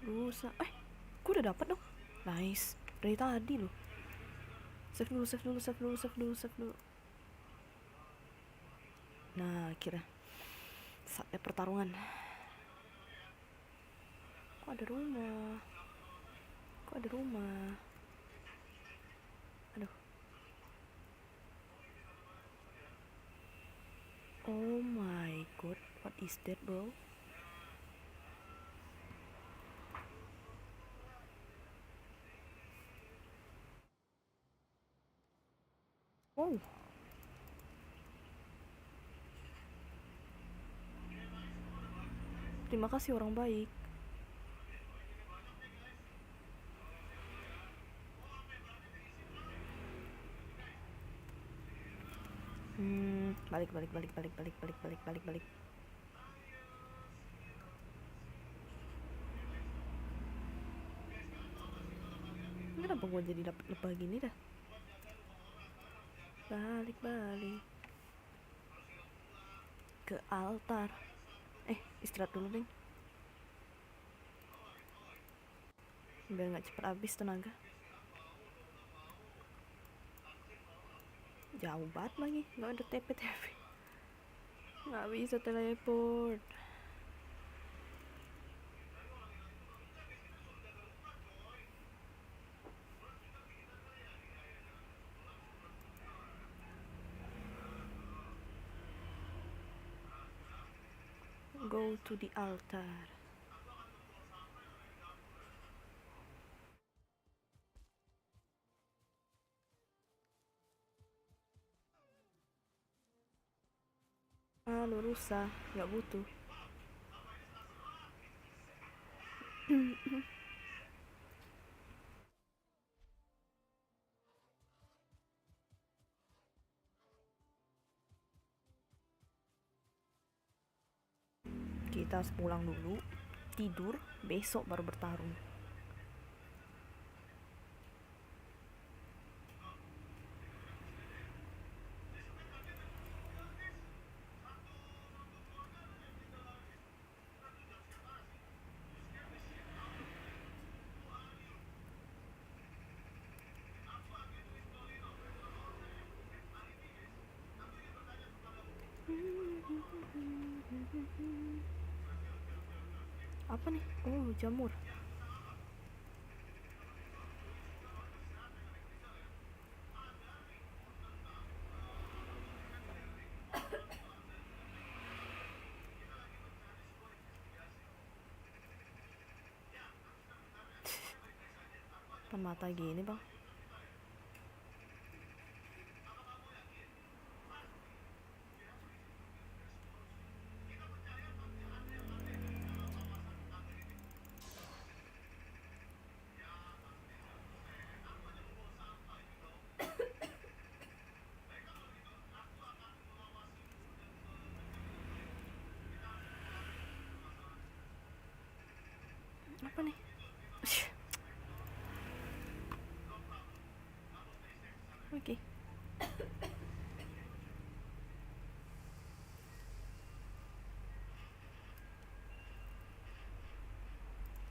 Rusa. Gue udah dapet dong. Nice. Dari tadi loh. Save dulu, save dulu, save dulu, save dulu, save dulu. Nah, akhirnya saatnya pertarungan. Kok ada rumah? Kok ada rumah? Aduh. Oh my god, what is that, bro? Wow. Terima kasih orang baik. Balik. Kenapa gue jadi dapet lebah gini dah? Balik ke altar. Istirahat dulu deh, biar nggak cepat habis tenaga. Jauh banget lagi, nggak ada TP, nggak bisa teleport. Go to the altar. Lu rusa, nggak butuh. Kita harus pulang dulu, tidur, besok baru bertarung. Apa nih? Oh, jamur. Depan mata gini, Bang. Apa nih? Oke.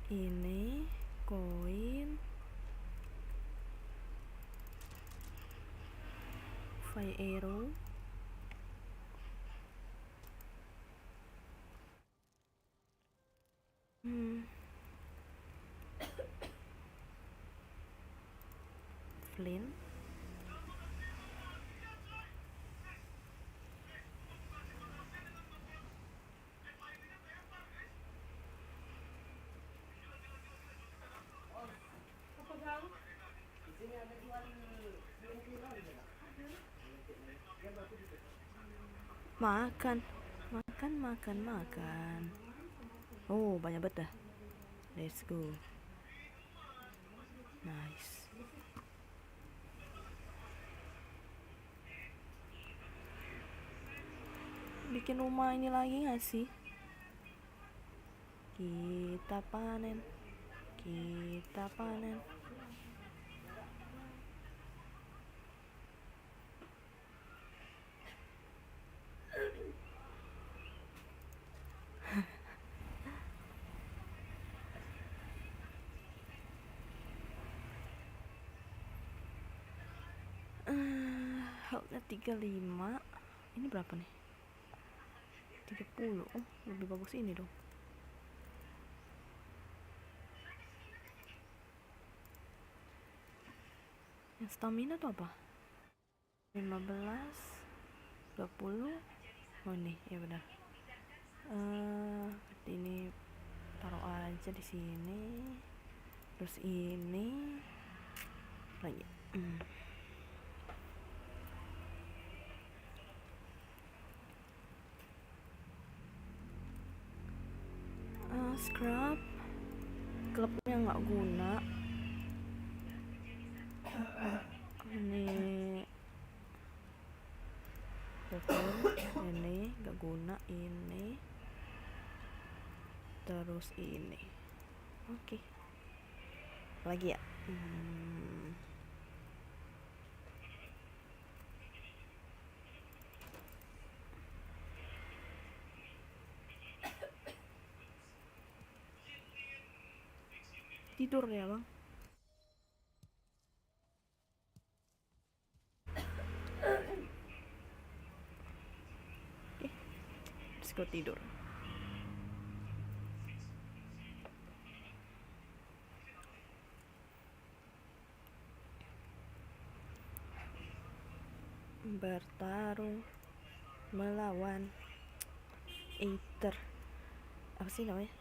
Ini koin Fire Arrow. Flint. Apa bang? Di sini ada jual belum gitu lah. Dia baru gitu. Makan. Makan. Oh, banyak banget dah. Let's go. Nice. Bikin rumah ini lagi gak sih? Kita panen. Health-nya 35. Ini berapa nih? 30. Oh, lebih bagus ini dong. Yang stamina tuh apa? 15, 20. Oh ini, ya benar. Ini taruh aja di sini. Terus ini lagi. Scrap klubnya nggak guna. Ini betul, ini nggak guna. Ini terus ini. Oke. Lagi ya. Tidur ya bang. Oke, let's go tidur. Bertarung melawan Aether. Apa sih namanya?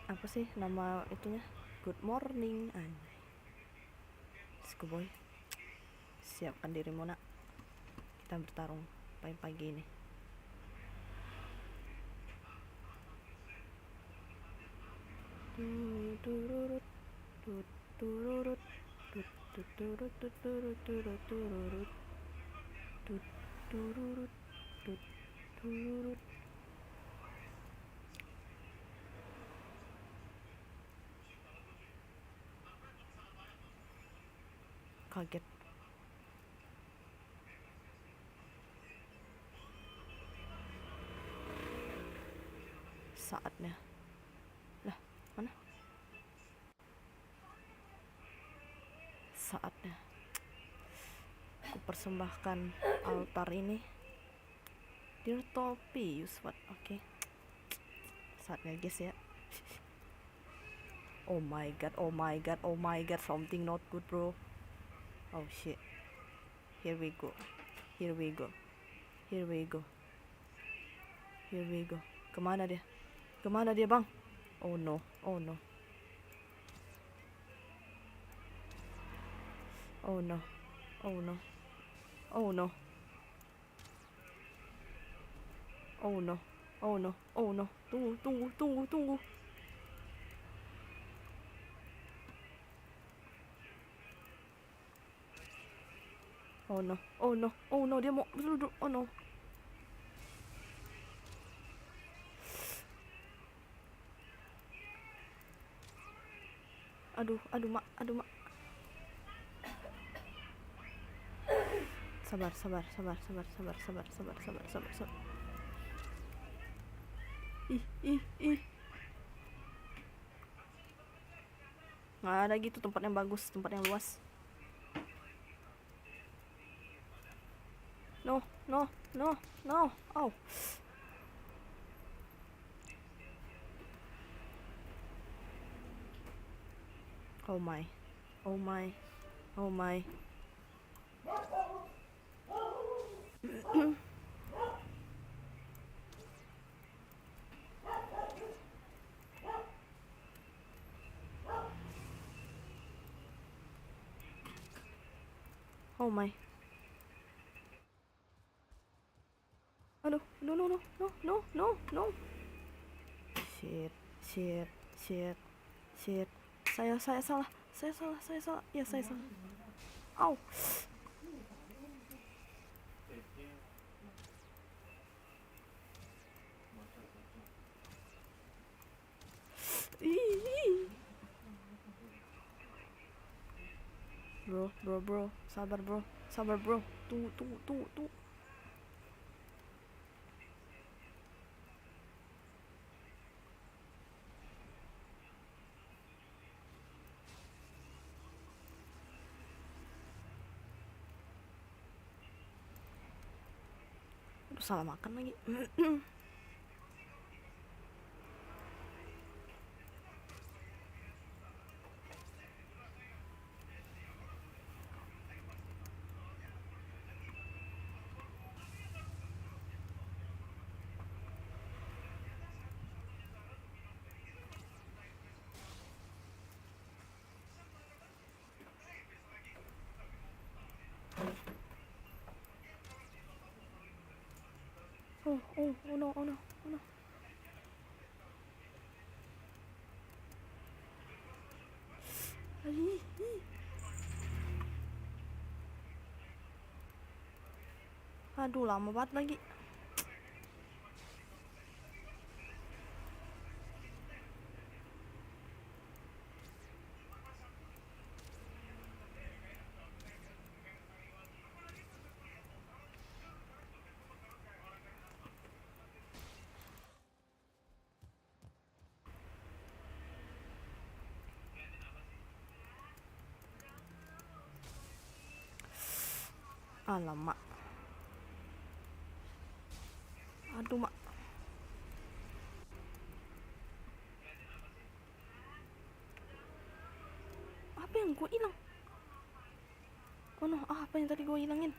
Apa sih nama itunya? Good morning. Let's go boy. Siapkan dirimu nak. Kita bertarung pagi-pagi ini. Tururut. Kaget. Saatnya. Lah, mana? Saatnya aku persembahkan altar ini. Dear topi, Yuswat. Oke. saatnya guys ya. Oh my god, oh my god, oh my god, something not good bro. Oh shit, here we go, here we go, here we go, here we go. Kemana dia, kemana dia bang? Oh no, oh no, oh no, oh no, oh no, oh no, oh no, oh no. Tunggu, tunggu, tunggu, tunggu. Oh no, oh no, oh no, dia mau duduk. Oh no. Aduh, aduh mak, aduh mak. Sabar, sabar, sabar, sabar, sabar, sabar, sabar, sabar, sabar, sabar. Ih, ih, ih. Nggak ada gitu tempat yang bagus, tempat yang luas. No, no, no, no. Oh. Oh my, oh my, oh my. Oh my. Aduh, no, no, no, no, no, no, no. Shit, shit, shit, shit. Saya salah, saya salah, saya salah. Ya, saya salah. Au. Ih. Bro, bro, bro, sabar bro, sabar bro. Tunggu, tunggu, tunggu, tunggu. Aduh, salah makan lagi. Oh, oh, oh no, oh no, oh no. Ih, ih. Aduh, lama banget lagi. Alamak. Aduh, mak. Apa yang gue hilang? Oh no, apa yang tadi gue hilangin?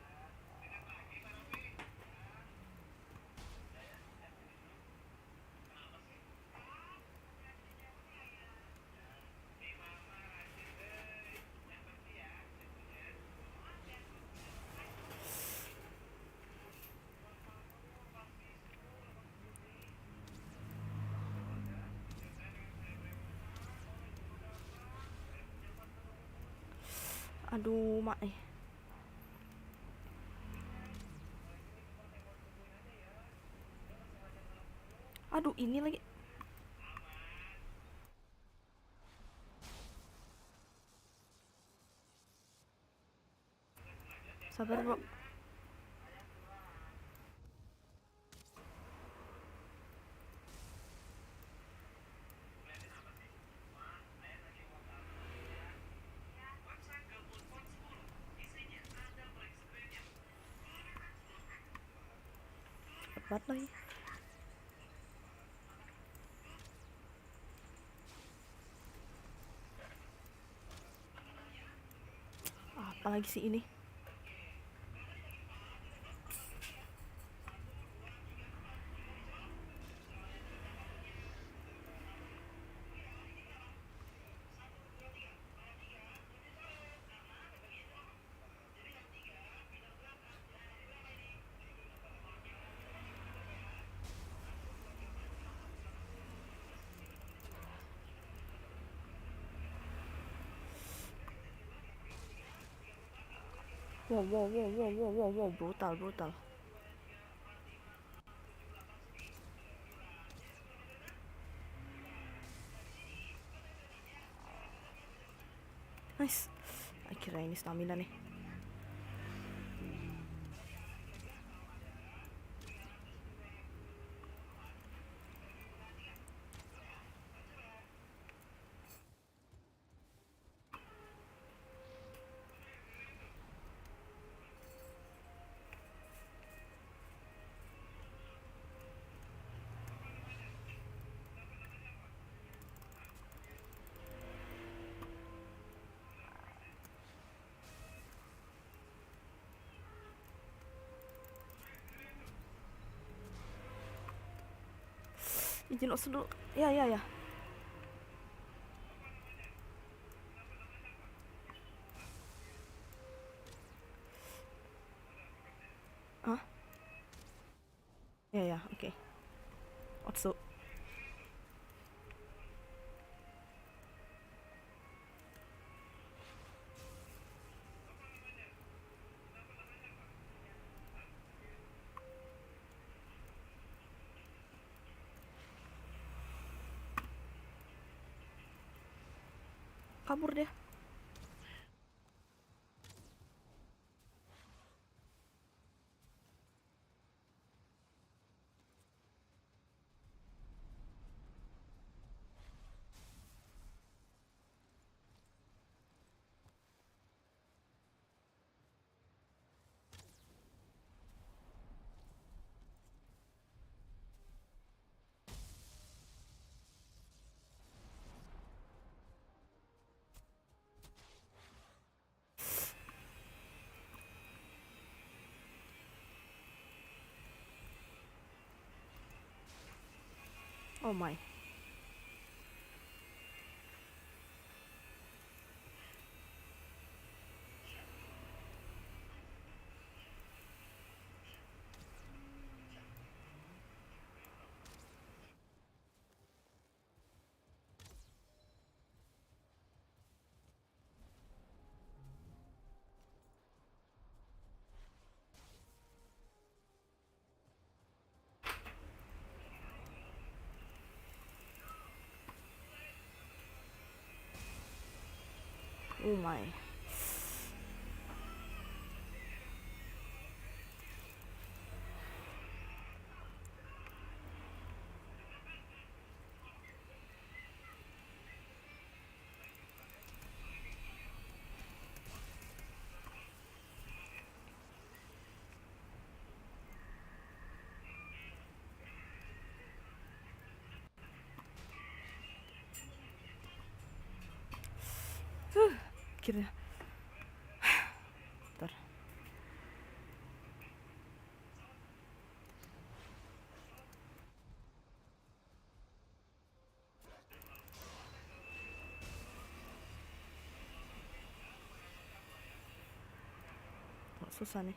Aduh, mak. Aduh, ini lagi. Sabar bro. Cepat lagi. Apalagi sih ini. Wow, brutal. Nice. Akhirnya ini stamina nih. Izin osu dulu. Ya. Hah? Ya, oke. Otsu. Kabur dia. Oh my. Oh my. Akhirnya. Bentar. Oh, susah nih.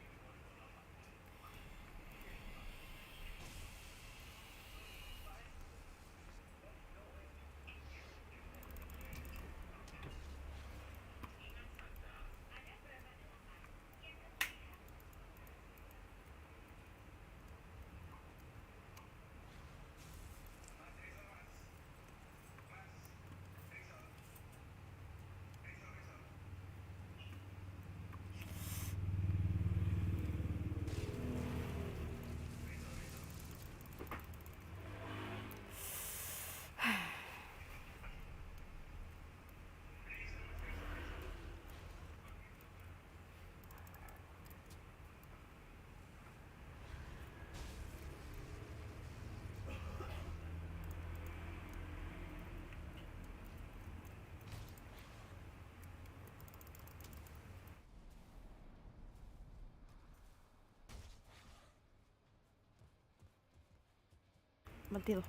Mati lo,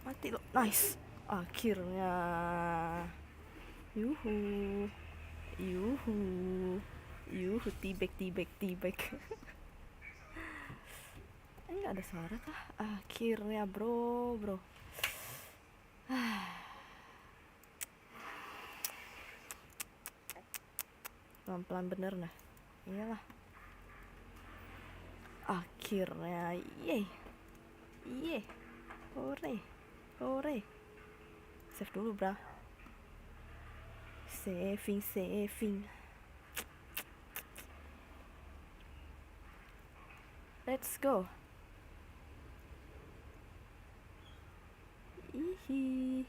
mati lo. Nice. Akhirnya. Yuhu. Tibek. Enggak ada suara kah? Akhirnya bro. Pelan-pelan bener nah. Iyalah. Akhirnya, yeay. Hore. Save dulu, bra. Saving. Let's go. Ihi.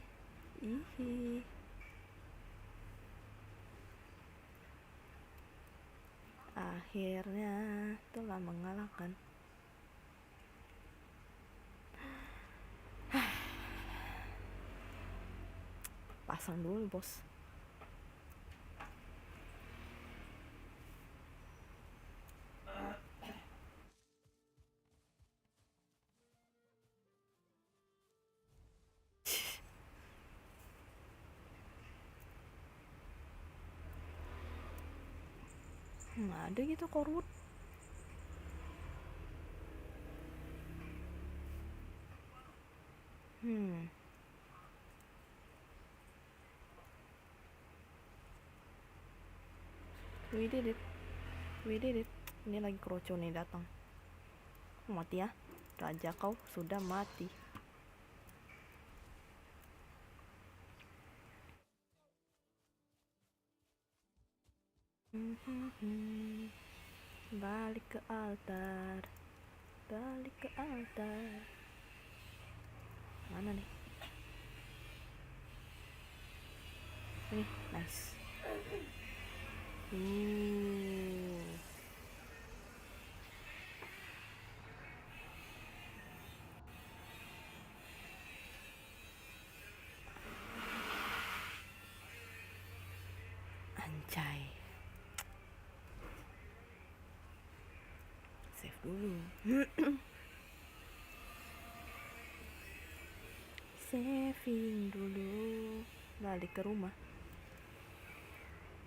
Akhirnya telah mengalahkan. Pasang dulu, bos. Nggak ada gitu Corwood. We did it. Ini lagi kroco nih datang. Mati ya. Raja kau sudah mati. Balik ke altar. Mana nih? Ini, nice. Anjay. Save dulu. Saving dulu. Balik ke rumah.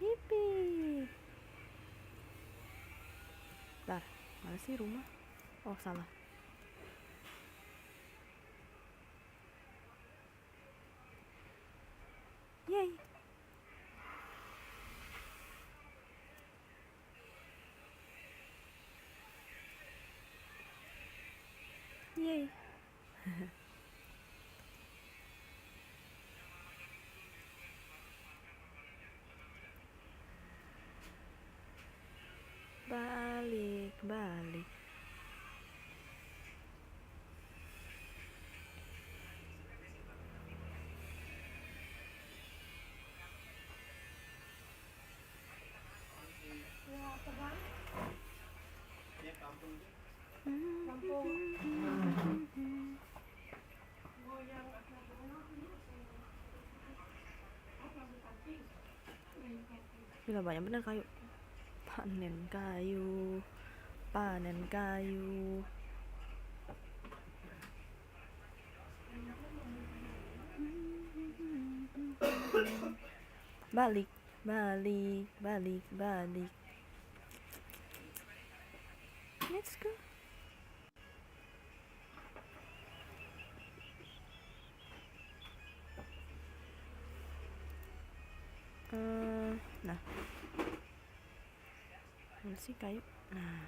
Yippee. Bentar, mana sih rumah? Oh, salah. Yay. Balik. Ya, terbalik. Dia kampung dia. Kampung. Goyang Gila, banyak bener kayu. Panen kayu. Balik. Let's go. Nah, mana sih kayu? Nah,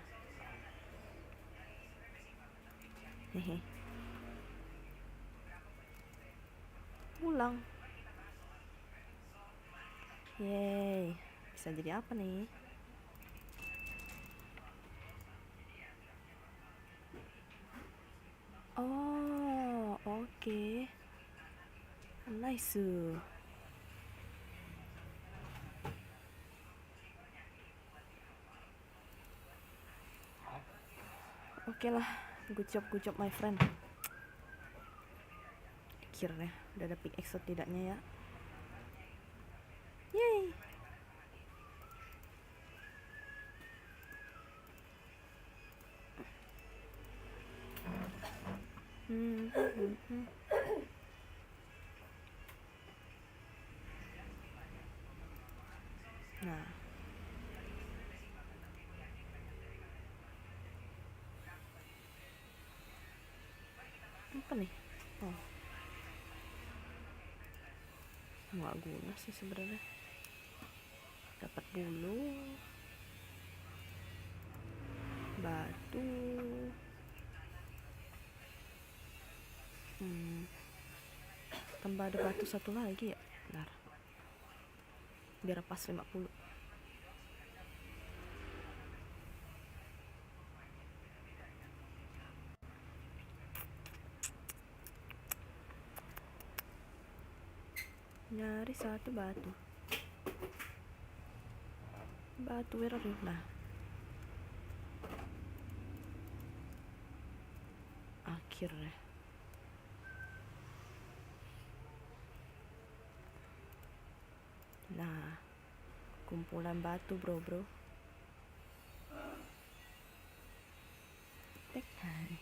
hehe. Pulang. Yeay. Bisa jadi apa nih? Oh, oke. Nice. Oke lah, good job my friend. Akhirnya udah ada pickaxe setidaknya ya. Yay. Nah, apa nih? Oh, nggak guna sih sebenarnya. Dapat bulu, batu, tambah ada batu satu lagi ya. Bentar, biar pas 50. Nyari satu batu. Batu, where are you? Nah, akhirnya. Nah, kumpulan batu bro. Tek hai.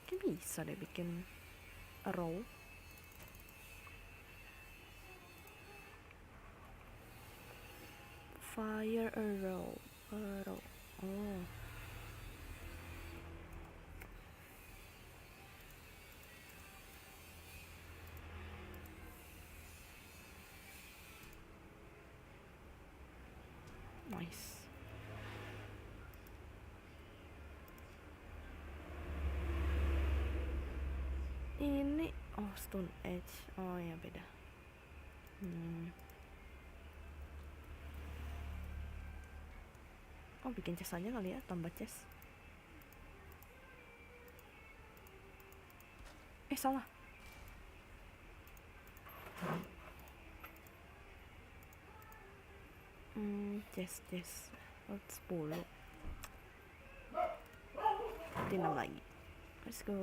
Kan bisa deh bikin arrow. Fire arrow. Oh, nice. Ini Stone Age. Oh ya, beda. Oh, bikin chest aja kali ya, tambah chest. Salah. Chest. 10. 6 lagi. Let's go.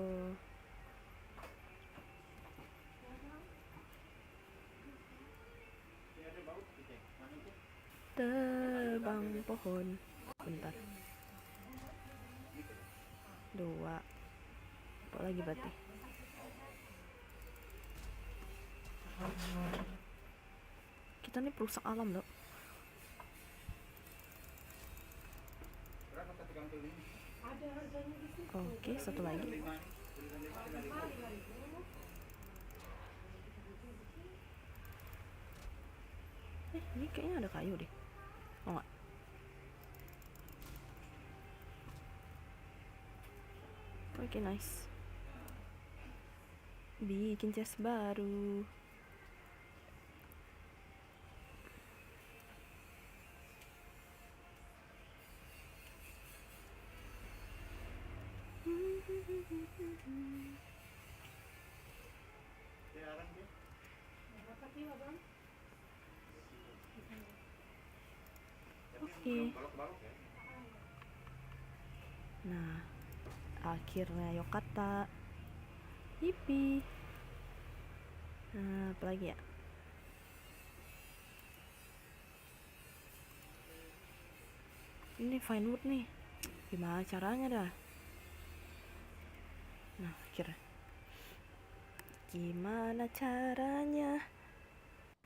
Tebang pohon. Bentar. 2. Apa lagi berarti? Kita nih perusak alam loh. Ada harganya di situ. Oke, satu lagi. Ini kayaknya ada kayu deh. Oh enggak. Oke, nice. Bikin chest baru. Berapa kilo bang? Oke. Nah, akhirnya Yokata. Yippee. Nah, apa lagi ya? Ini fine wood nih. Gimana caranya dah? Nah, akhirnya. Gimana caranya?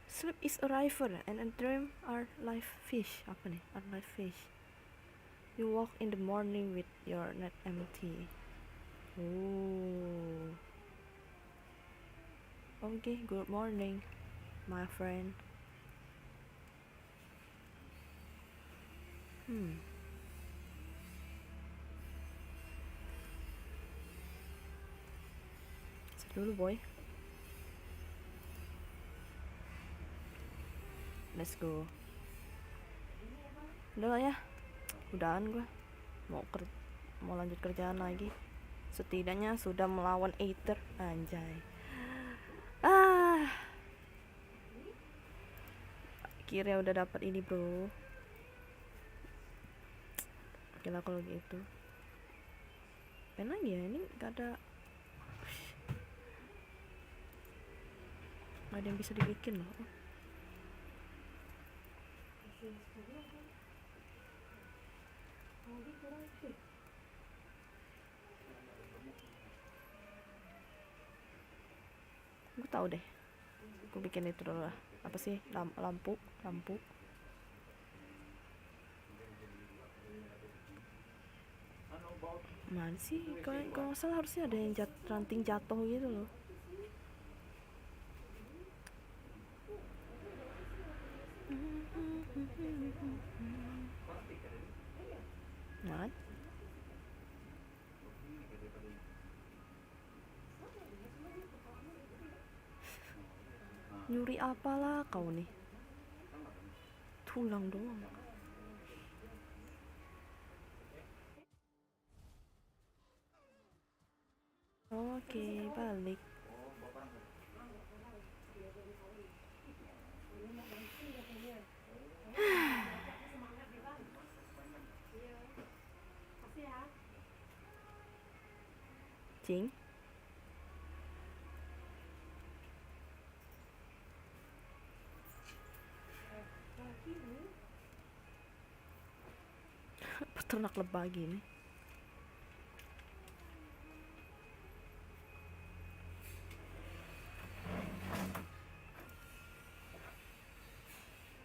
Sleep is a river and a dream are live fish. Apa nih? Are live fish. You walk in the morning with your net empty. Oh. Okay, good morning, my friend. Set dulu boy. Let's go. Udah lah ya. Udahan gue. Mau lanjut kerjaan lagi. Setidaknya sudah melawan Aether. Anjay. Akhirnya udah dapat ini bro. Oke lah kalau gitu. Pengen lagi ya, ini gak ada yang bisa dibikin loh. Gue tahu deh, gue bikin itu dulu lah. Apa sih, lampu mana sih, kalau nggak salah harusnya ada yang ranting jatuh gitu loh. Nah, nyuri apalah kau nih, tulang doang. Oke, balik. Cing. Peternak lebah gini.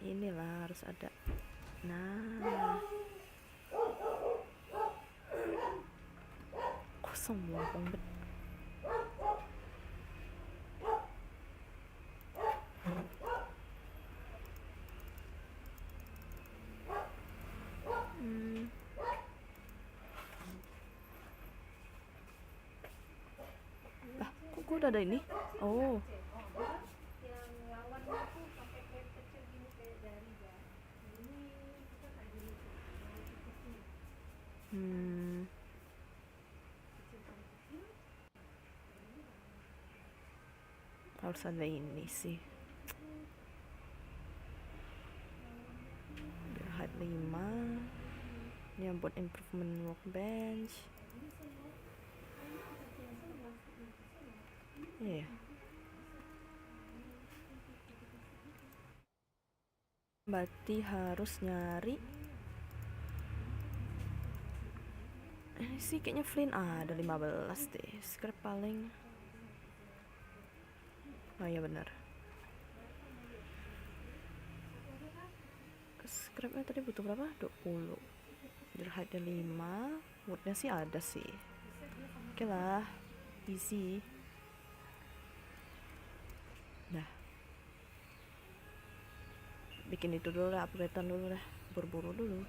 Inilah harus ada. Nah, kosong lompong bet. Lah, kok gue udah ada ini? Oh, yang lawannya tuh pakai kain kecil gini kayak jari ya. Ini kita kayak gini tuh. harus ada ini sih. Biar height 5. Ini yang buat improvement workbench. Iya. Berarti harus nyari. Ini sih kayaknya flint ada 15 deh. Scrap paling. Oh iya benar. Scrapnya tadi butuh berapa? 20. Dirhadnya 5. Woodnya sih ada sih. Oke lah, easy. Nah, bikin itu dulu lah, upgradean dulu lah, buru-buru dulu.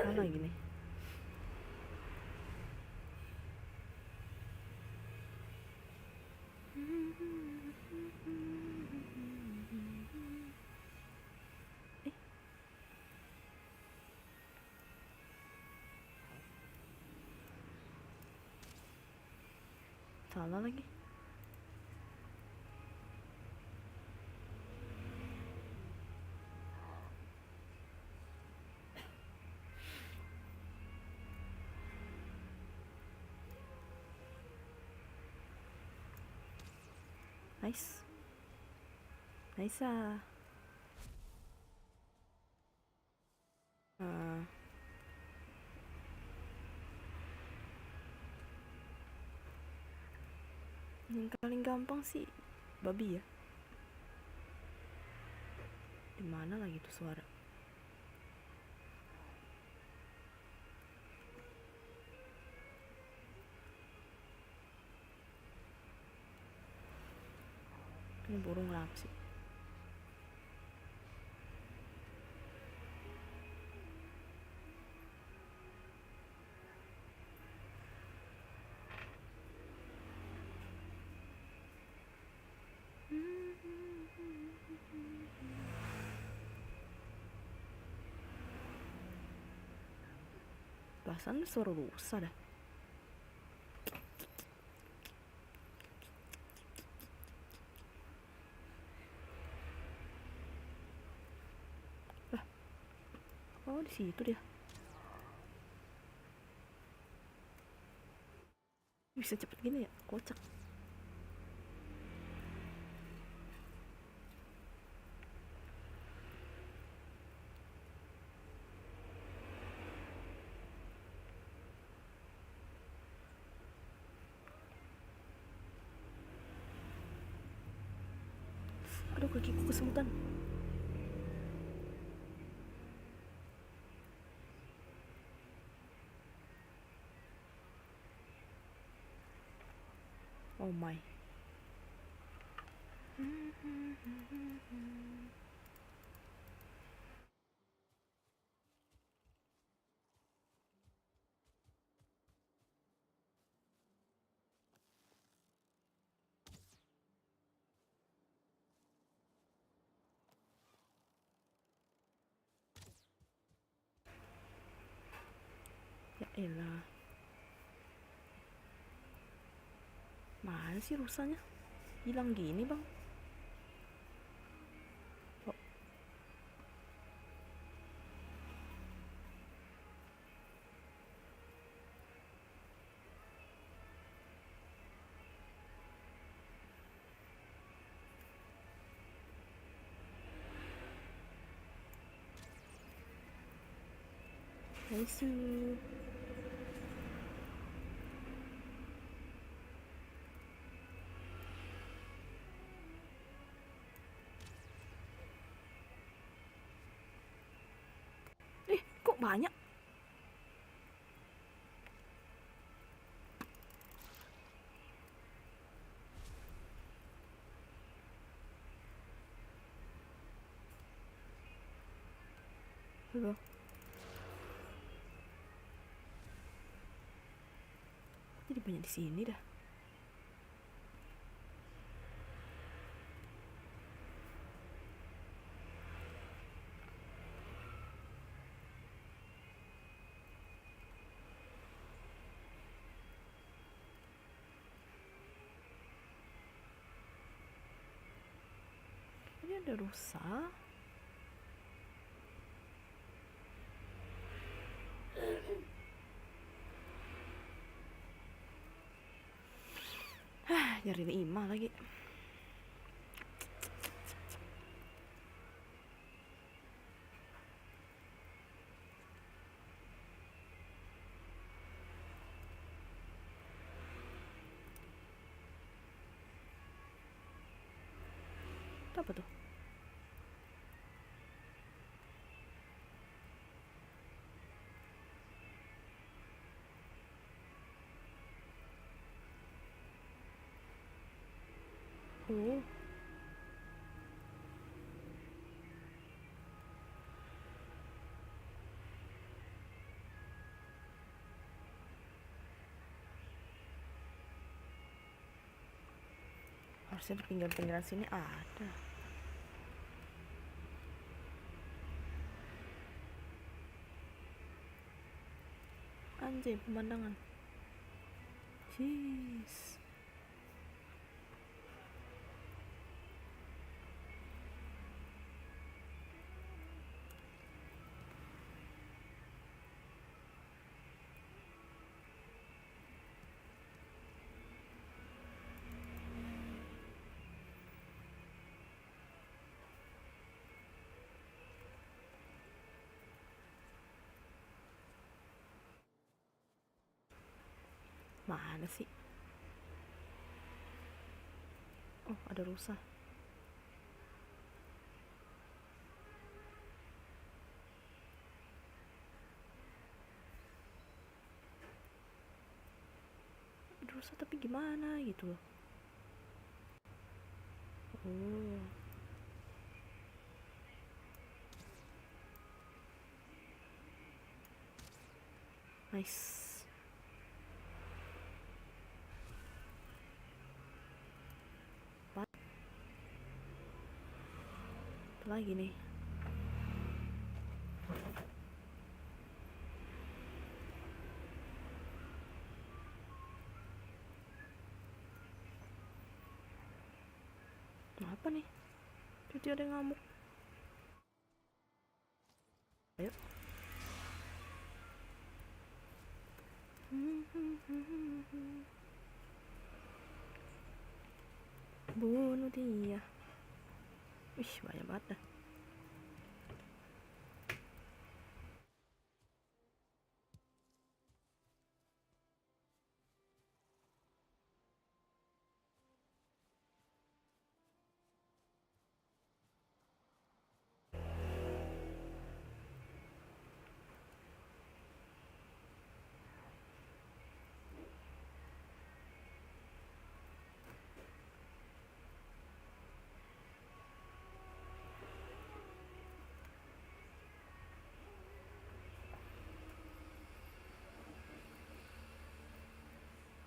Mana lagi nih? Salah lagi. Nice. Nice ah. Yang paling gampang sih babi ya. Di mana lagi tuh suara? Ini burung apa sih? Bahasan suara rusa dah. Oh, di situ dia. Bisa cepet gini ya? Kocak. Aduh, kakiku kesemutan. Oh my. Ya elah. Mana sih rusanya? Hilang gini, Bang. Oh. Nice. Kok banyak? Halo. Jadi banyak di sini dah. Ini ada rusa. Nyariin Ima lagi. Itu apa tuh? Oh. Harusnya di pinggiran-pinggiran sini ada. Anjay, pemandangan. Jeez. Mana sih? Oh, ada rusa. Ada rusa tapi gimana gitu loh. Oh. Nice. Apa lagi nih? Apa nih? Jadi ada yang ngamuk. Ayo. Bunuh dia. Wih, banyak banget dah.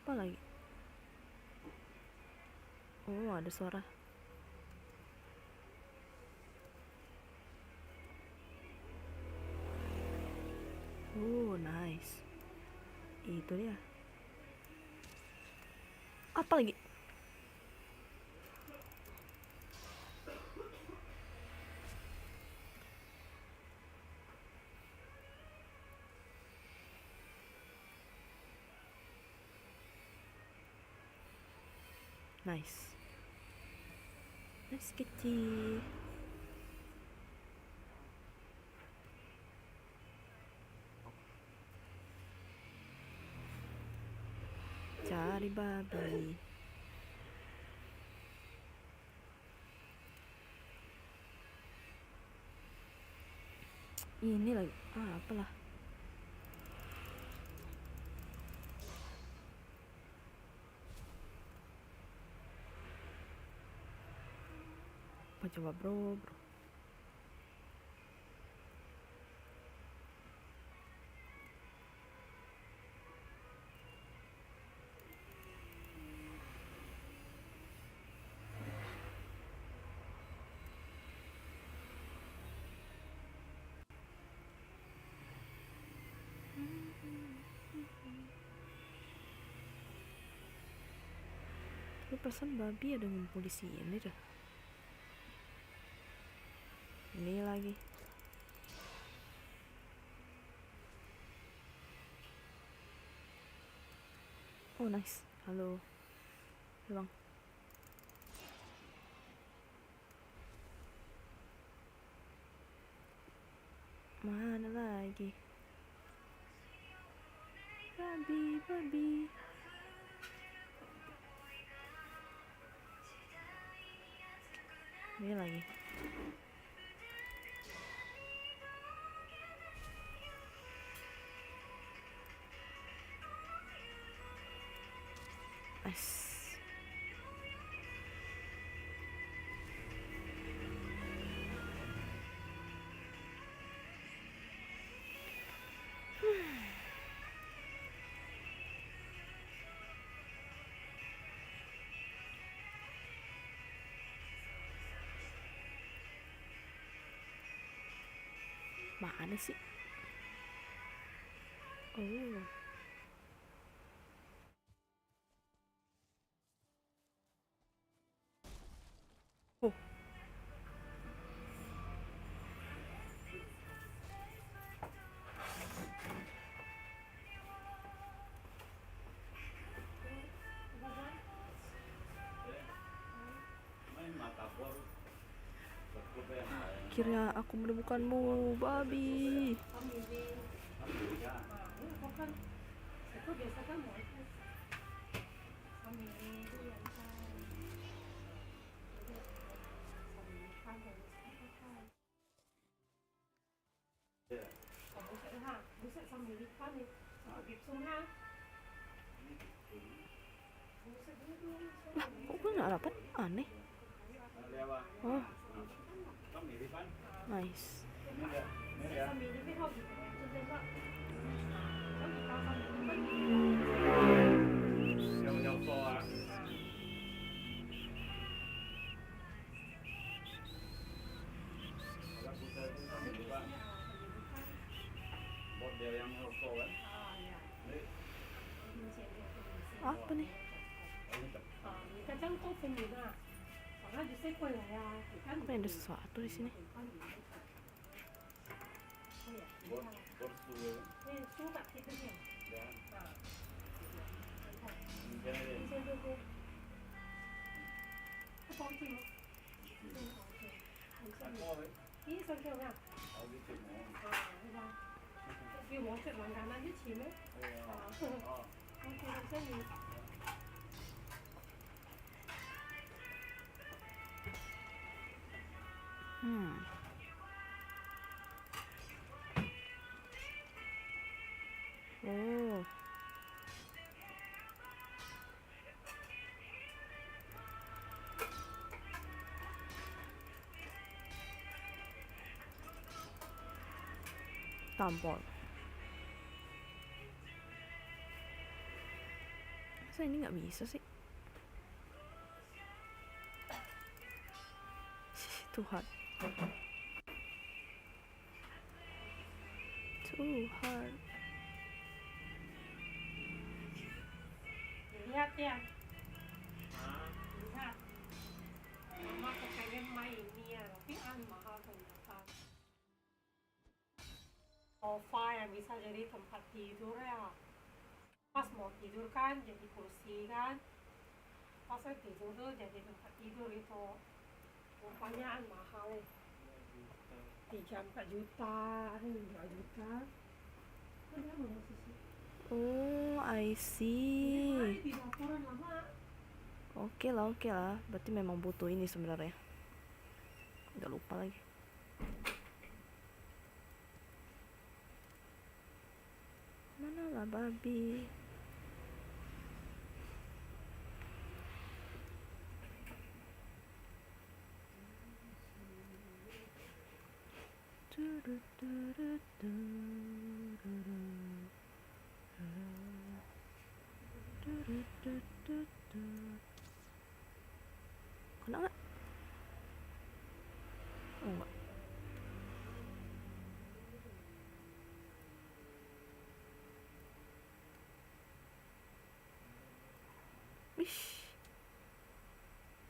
Apa lagi? Oh, ada suara. Oh, nice. Itu dia. Apa lagi? Nice. Nice kecil. Cari babi. Ini lagi. Apalah. Apa coba bro? Tapi perasaan babi ada dengan polisi ini dah. Ini lagi. Oh, nice. Halo. Halo, Bang. Mana lagi? Babi. Ini lagi. Nice. Mana sih? Oh. Oh. Kira aku menemukanmu, babi. Itu biasa kan mau itu sambil yang buset sambil ikan nih, sampai gipsum ha. Buset dulu. Kok gue nggak dapat? Aneh. Oh. Nice. Sambil ini kau gitu. Coba. Kan kita sambil Yang soal. Model yang rokok kan? Apa nih? Kadang kau pemuda, karena justru kau ya, kan? Apa ada sesuatu di sini? Bos sudah. Suka kita ni. Hujan aja. 你先喝喝。不高兴吗？OK。Aku咦，上次有咩啊？ aku gitu mau. 係嘛？叫我食還簡單啲錢咩？ Oh. OK，好生意。Oh. Tampol. Masa ini nggak bisa sih? Tuhan. Too hard. Lihat ya. Lihat. Mama pengen main ini ya, tapi mahal ternyata. Sofa yang bisa jadi tempat tidur ya. Pas mau tidur kan jadi kursi kan. Pas tidur tuh jadi tempat tidur itu. Rupanya mahal ya. 3-4 juta, ada yang 2 juta. Ada belum sih? Oh, I Ini see. di laporan lama. Oke lah. Berarti memang butuh ini sebenarnya. Udah lupa lagi. Mana lah babi? Kena nggak? Oh nggak. Ish.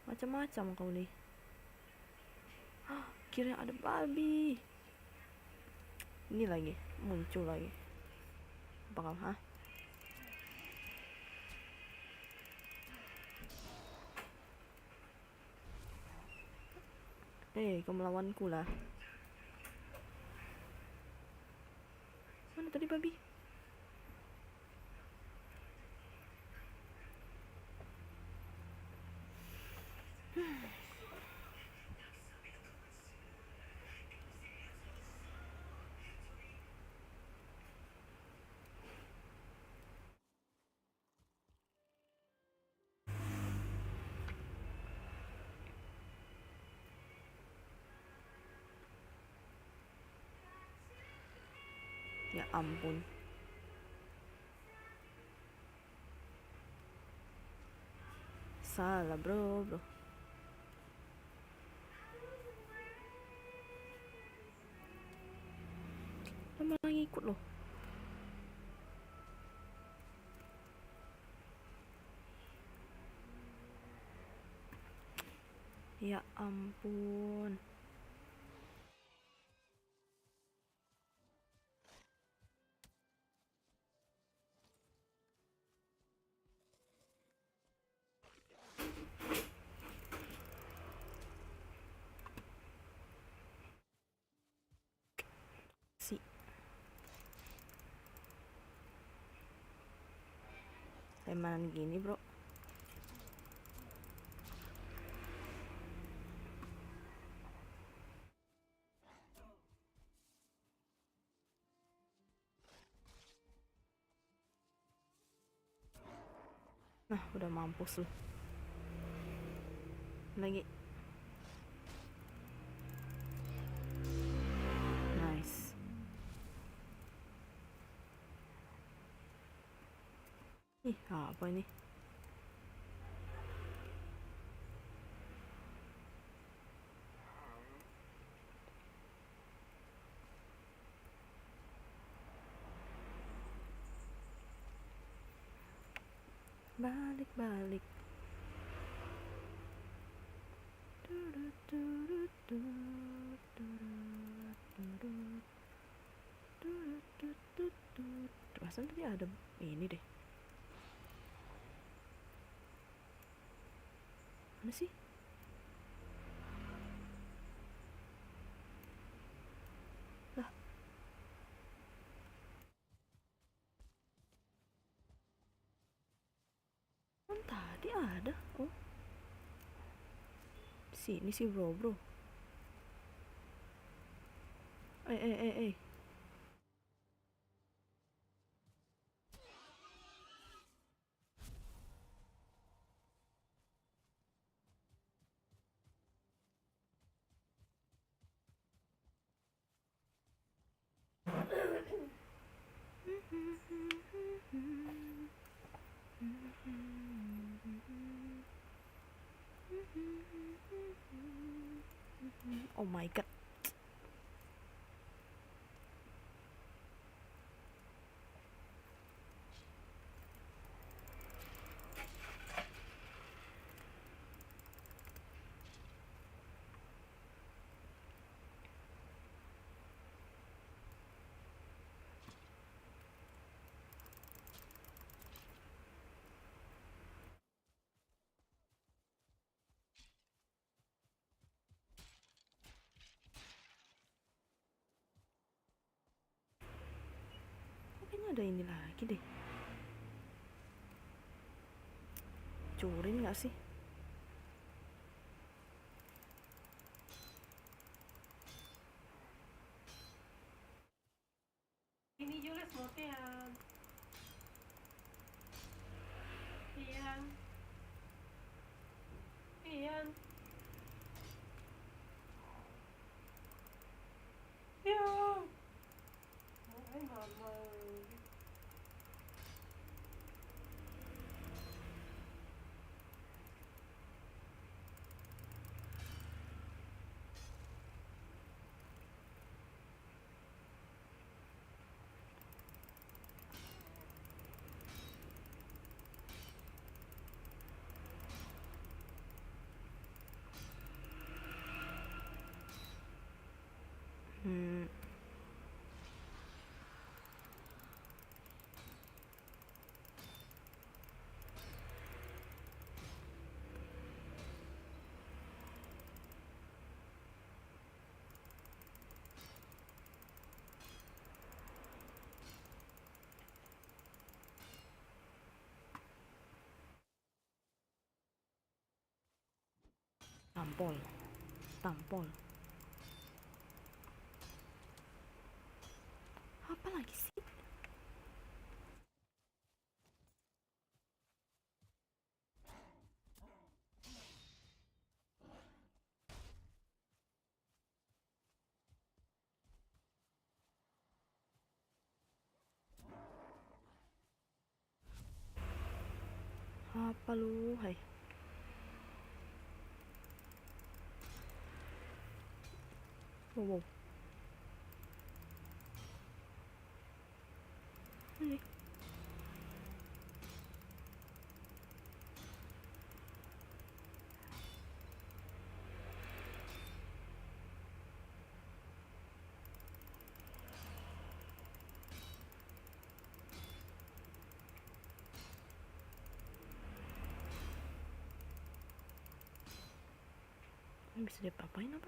Macam-macam kau nih. Kira ada babi. Ini lagi muncul lagi. Bakal kau melawanku lah. Mana tadi babi? Ya ampun. Salah bro. Dia malah ngikut loh. Ya ampun. Mainan gini bro. Nah udah mampus lu. Lagi. Nice. Ih apa ini? Balik. Perasaan tadi ada ini deh. Mana sih? Lah. Kan tadi ada. Oh. Sini sih bro. Eh. Oh my god. Kayaknya ada ini lagi deh. Curin gak sih? Ini Jules mau Tian. Tian. Tian. Tian. Hai mama. Tampol. Apa lagi sih? Apa lu? Hai. Wow. Ini. Ini bisa diapa-apain apa?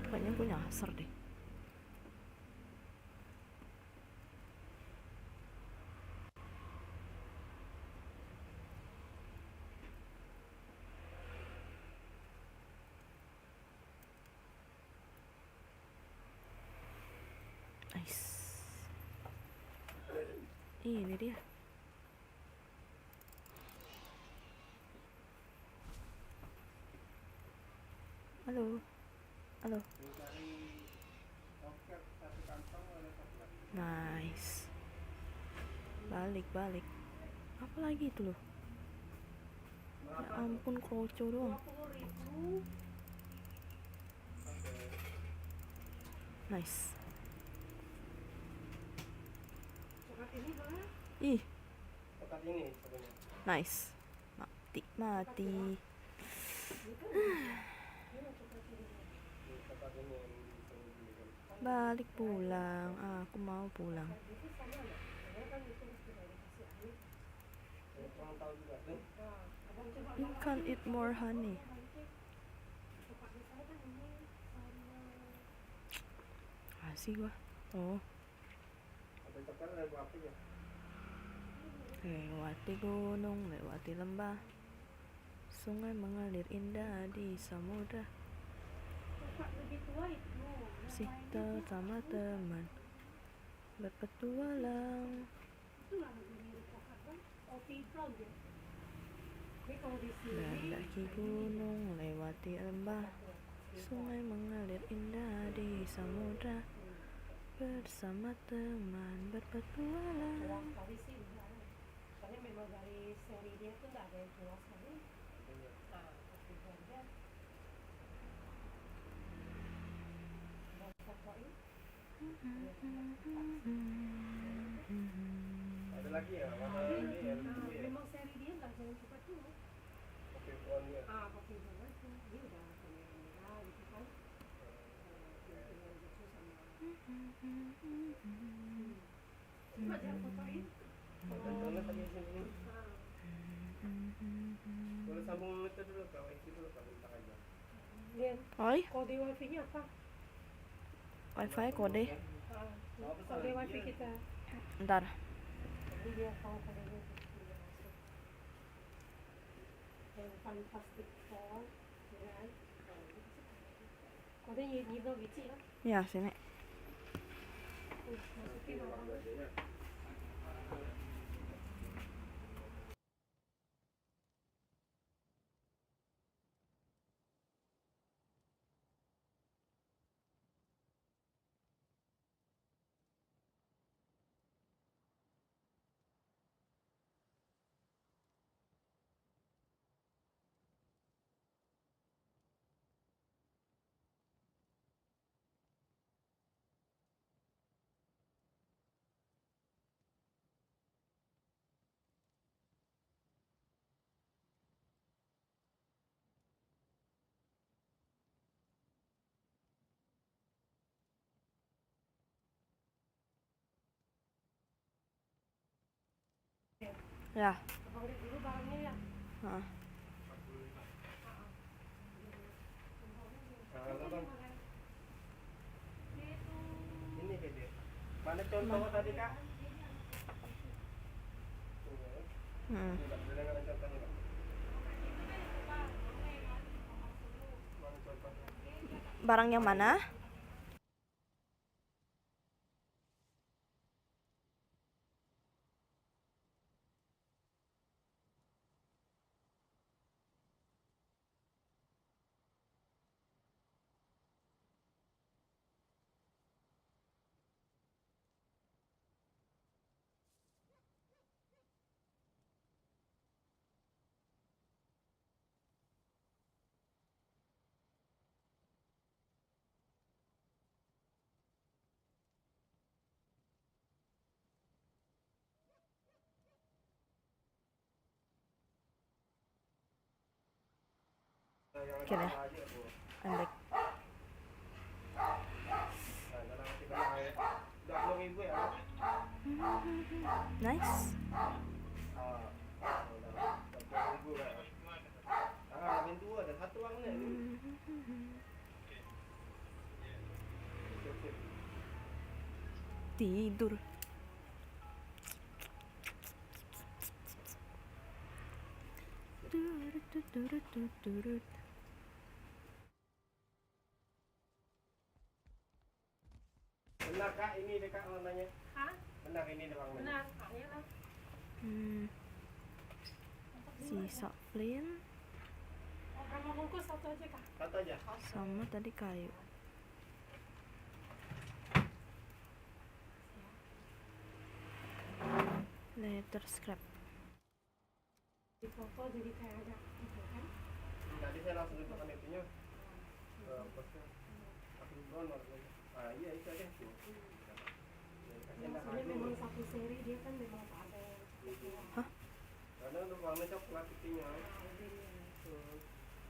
Kayaknya gue nyasar deh. Ini dia. Halo. Halo. Mencari roket satu kantong ada satu lagi. Nice. Balik. Apa lagi itu loh? Ya ampun, kroco doang. 20.000. Nice. Coklat ini mana? Ih, Tempat ini sebenarnya. nice. Mati. Di tempat ini yang disebut ini kan. Balik pulang. Aku mau pulang. Itu sama nggak? Karena kan itu mesti dari kasih air. Saya kurang tahu juga tuh. Nah, abang coba You can eat more honey. coklatnya saya kan ini sama Asik gua. Oh, Ada coklat ada berapa ya? lewati gunung, lewati lembah. Sungai mengalir indah di samudra. coklat lebih tua itu. Masih bersama teman berpetualang. Itu lah lebih mirip coklat kan? Kopi brown dia. Tapi kalau di sini Mendaki gunung, lewati lembah. Sungai mengalir indah di samudra. Bersama teman berpetualang. tua sekali sih enggak. Soalnya memang dari seri dia tuh nggak ada yang tua sekali. Nah, kopi brown dia. Dan coklat ini Ada lagi ya? Warna ini yang nah, ya. memang seri dia nggak jangan coklat dulu. Kopi brown ya. Kopi brown itu dia udah kamera merah gitu kan. Yang gitu sama. Cuma jangan fotoin. Contohnya tadi di sini. Nah, Boleh sambung itu dulu kak, wifi dulu kak, bentar aja. Lian, Oi, kode wifi-nya apa? wifi kode. Kode wifi kita. Ntar. Jadi dia tahu kode wifi dia masuk. Yang fantastic four, ya kan? Kode nyido gitu ya. Ya, sini. Masukin orang. Ya. Abang lihat dulu barangnya ya. Heeh. Nah, bang. Ini Dede. Mana contohnya tadi kak? Hmm. Tidak boleh nggak contohnya kak? Mana contohnya? Barang yang mana? Yang Oke deh. ada aja bu. I'm back. Nah, dalam hati benar ya. 20.000 ya. Nice. Udah. 20.000 ya. Lebih dua ada satu uangnya. Sip. Tidur. Turut. Benar kak, ini deh kak warnanya. Hah? Benar ini doang. Benar, ini lah. Sisa flint Oh, berapa bungkus? Satu aja kak? Satu aja. sama tadi kayu. Letter scrap. Di foto jadi kayak ada gitu kan? Tadi saya langsung letakkan itunya ke posnya. Aku donor. Ah iya itu aja tuh. Maksudnya memang satu seri dia kan memang tak ada yang Hah? Kadang tuh warna coklat itunya.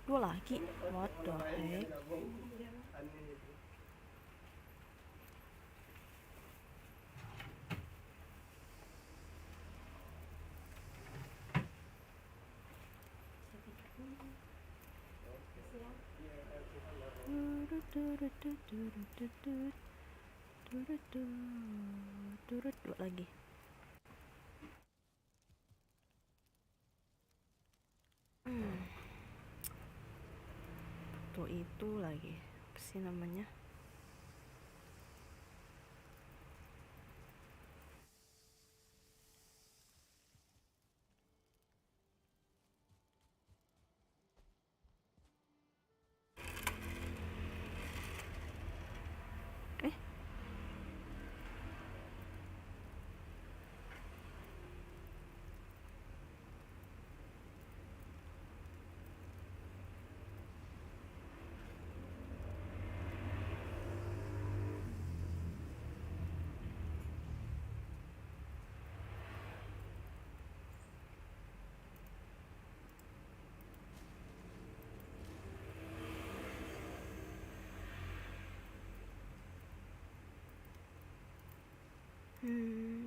Dua lagi. What the heck? Aneh itu. Dua lagi. Tuh itu lagi. Apa sih namanya?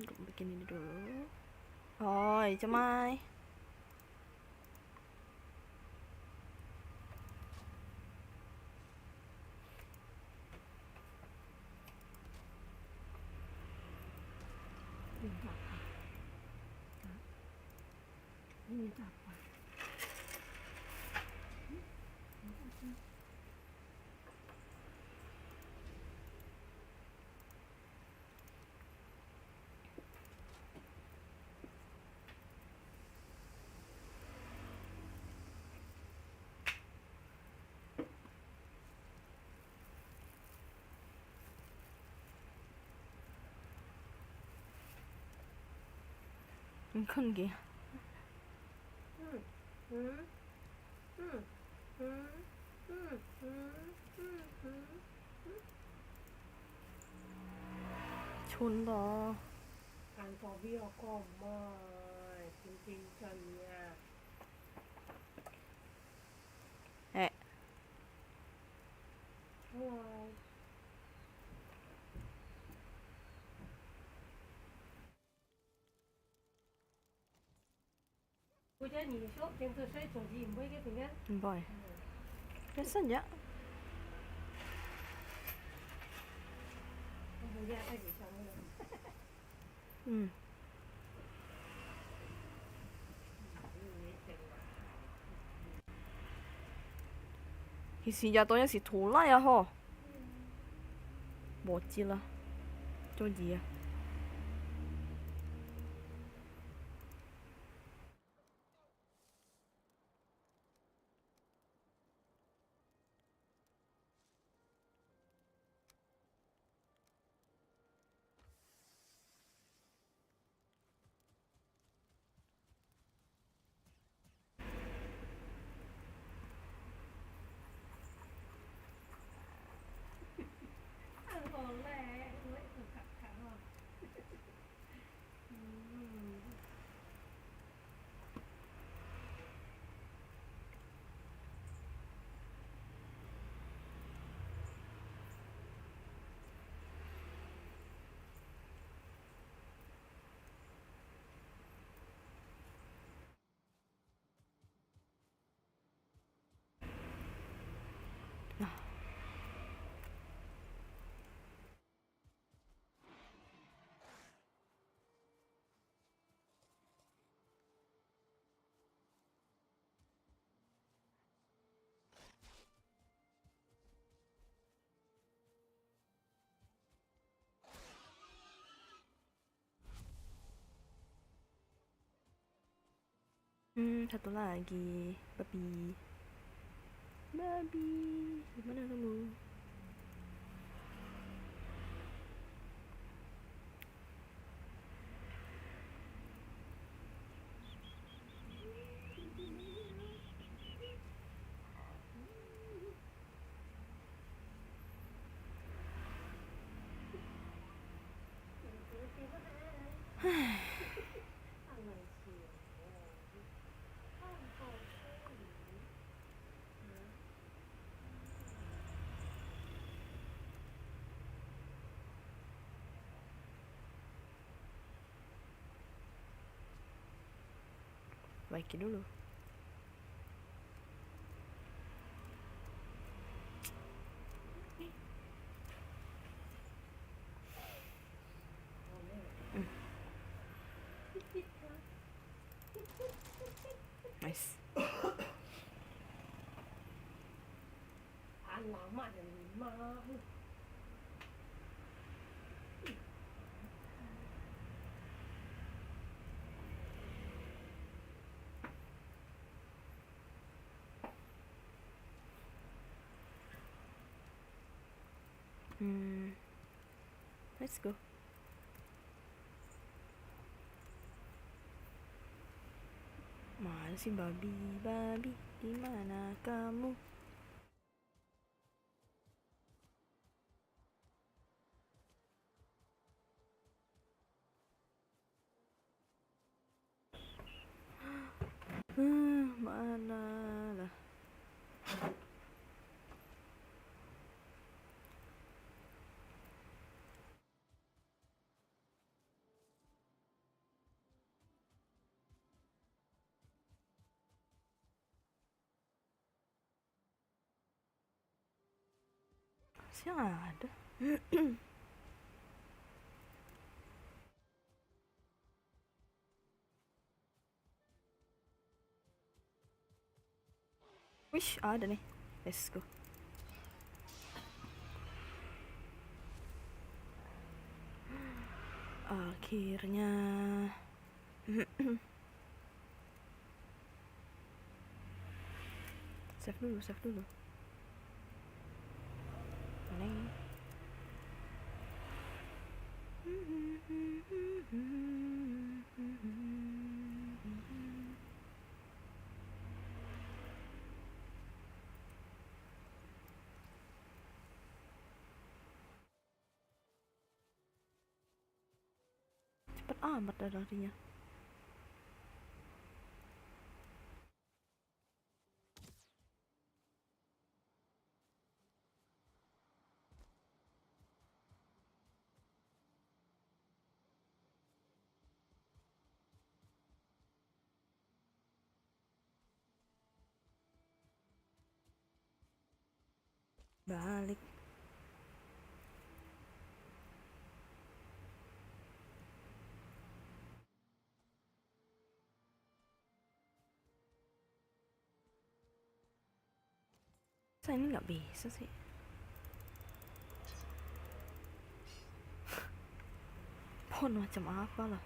Gue bikin ini dulu. Oi, cemai. Ini apa? Kan gitu. Chunda. Ăn có bia có mời Tinh trần nha. Hello. Cô cha nhìn số trên tôi sẽ trò gì với cái tiếng Anh. Boy. Biasa aja. Không ra tay gì xong rồi. Si jatuhnya si Tula ya ho. Bocil lah. Coba ya. Ăn còn lẹ, lấy từ cặp cả rồi. Satu lagi. Babi. Babi, gimana kamu? Baiki dulu. Nice. Alamak, ada 5. Let's go. Mana sih babi, babi, gimana kamu? Mana lah? Siang ada. Wish ada nih. Let's go. Akhirnya. Save dulu. Neng. Cepet amat dah larinya. Balik. Saya ini nggak bisa sih. Pohon macam apa lah?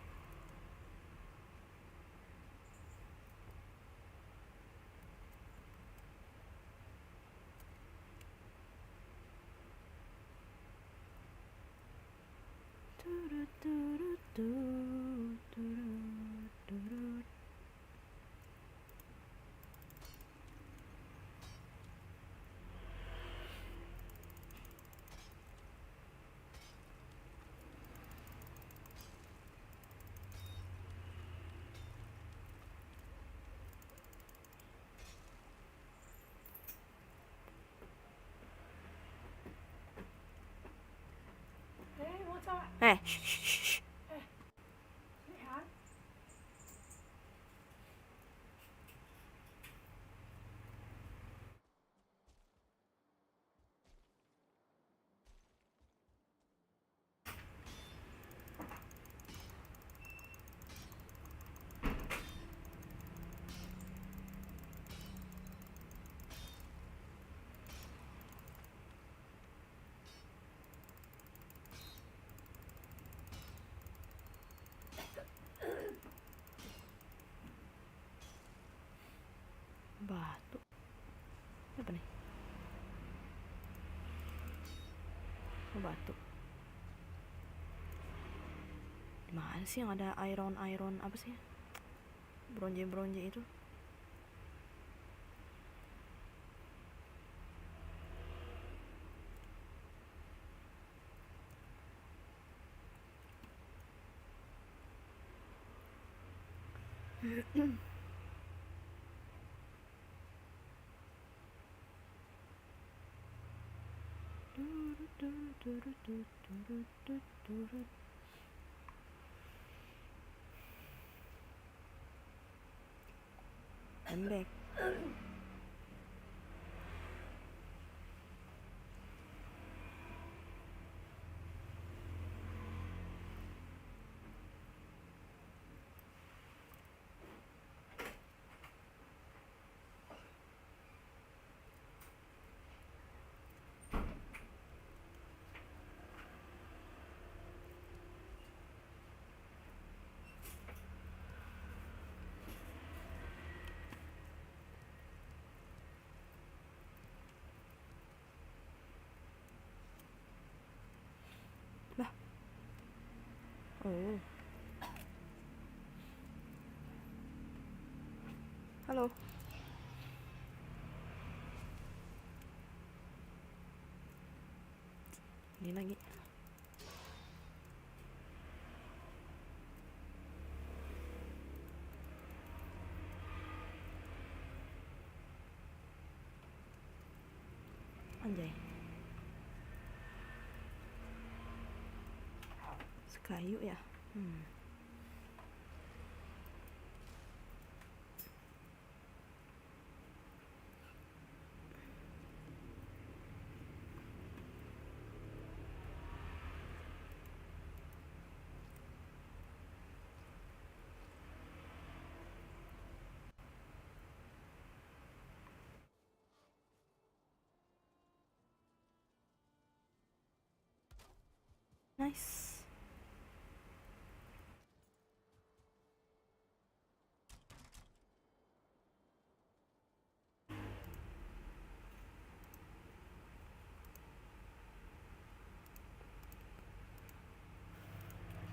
Watch out. Shh. Lihat. batu. Apa nih? Oh, batu. Dimana sih yang ada iron apa sih? Bronze itu. Lembek. Lah. Oh. Halo. Ini lagi. Anjay. Sekayu ya. Nice.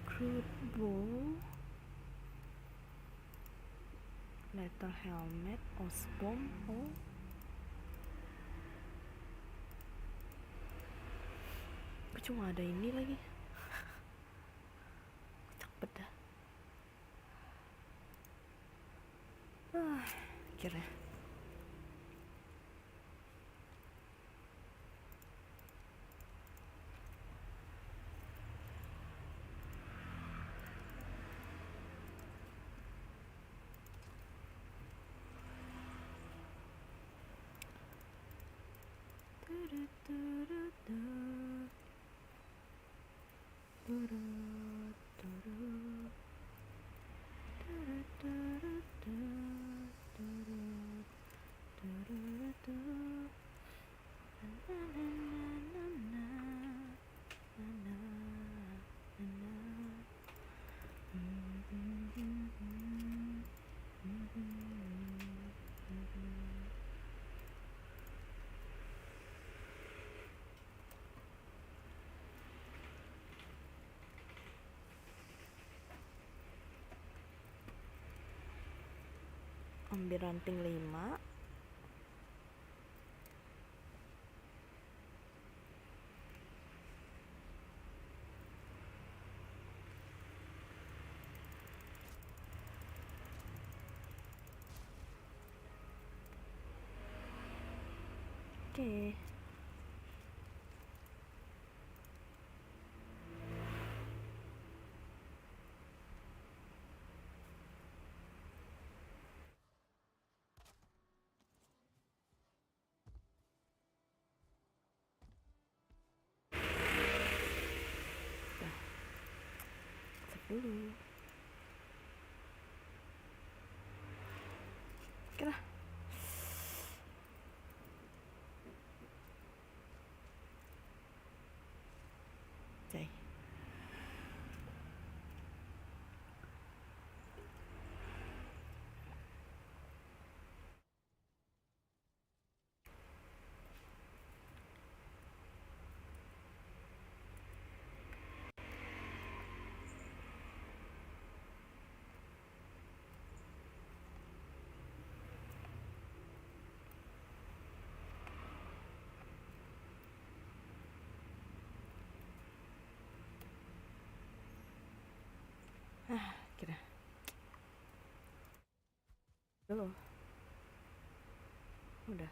Crude bow. Letter helmet. Osbom. Oh. Cuma ada ini lagi. Kocak bedah. Akhirnya. Ambil ranting 5. Oke. Save dulu. Oke lah. Jai. kira dulu udah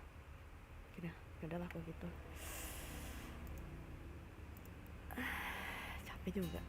kira udahlah kalau gitu capek juga.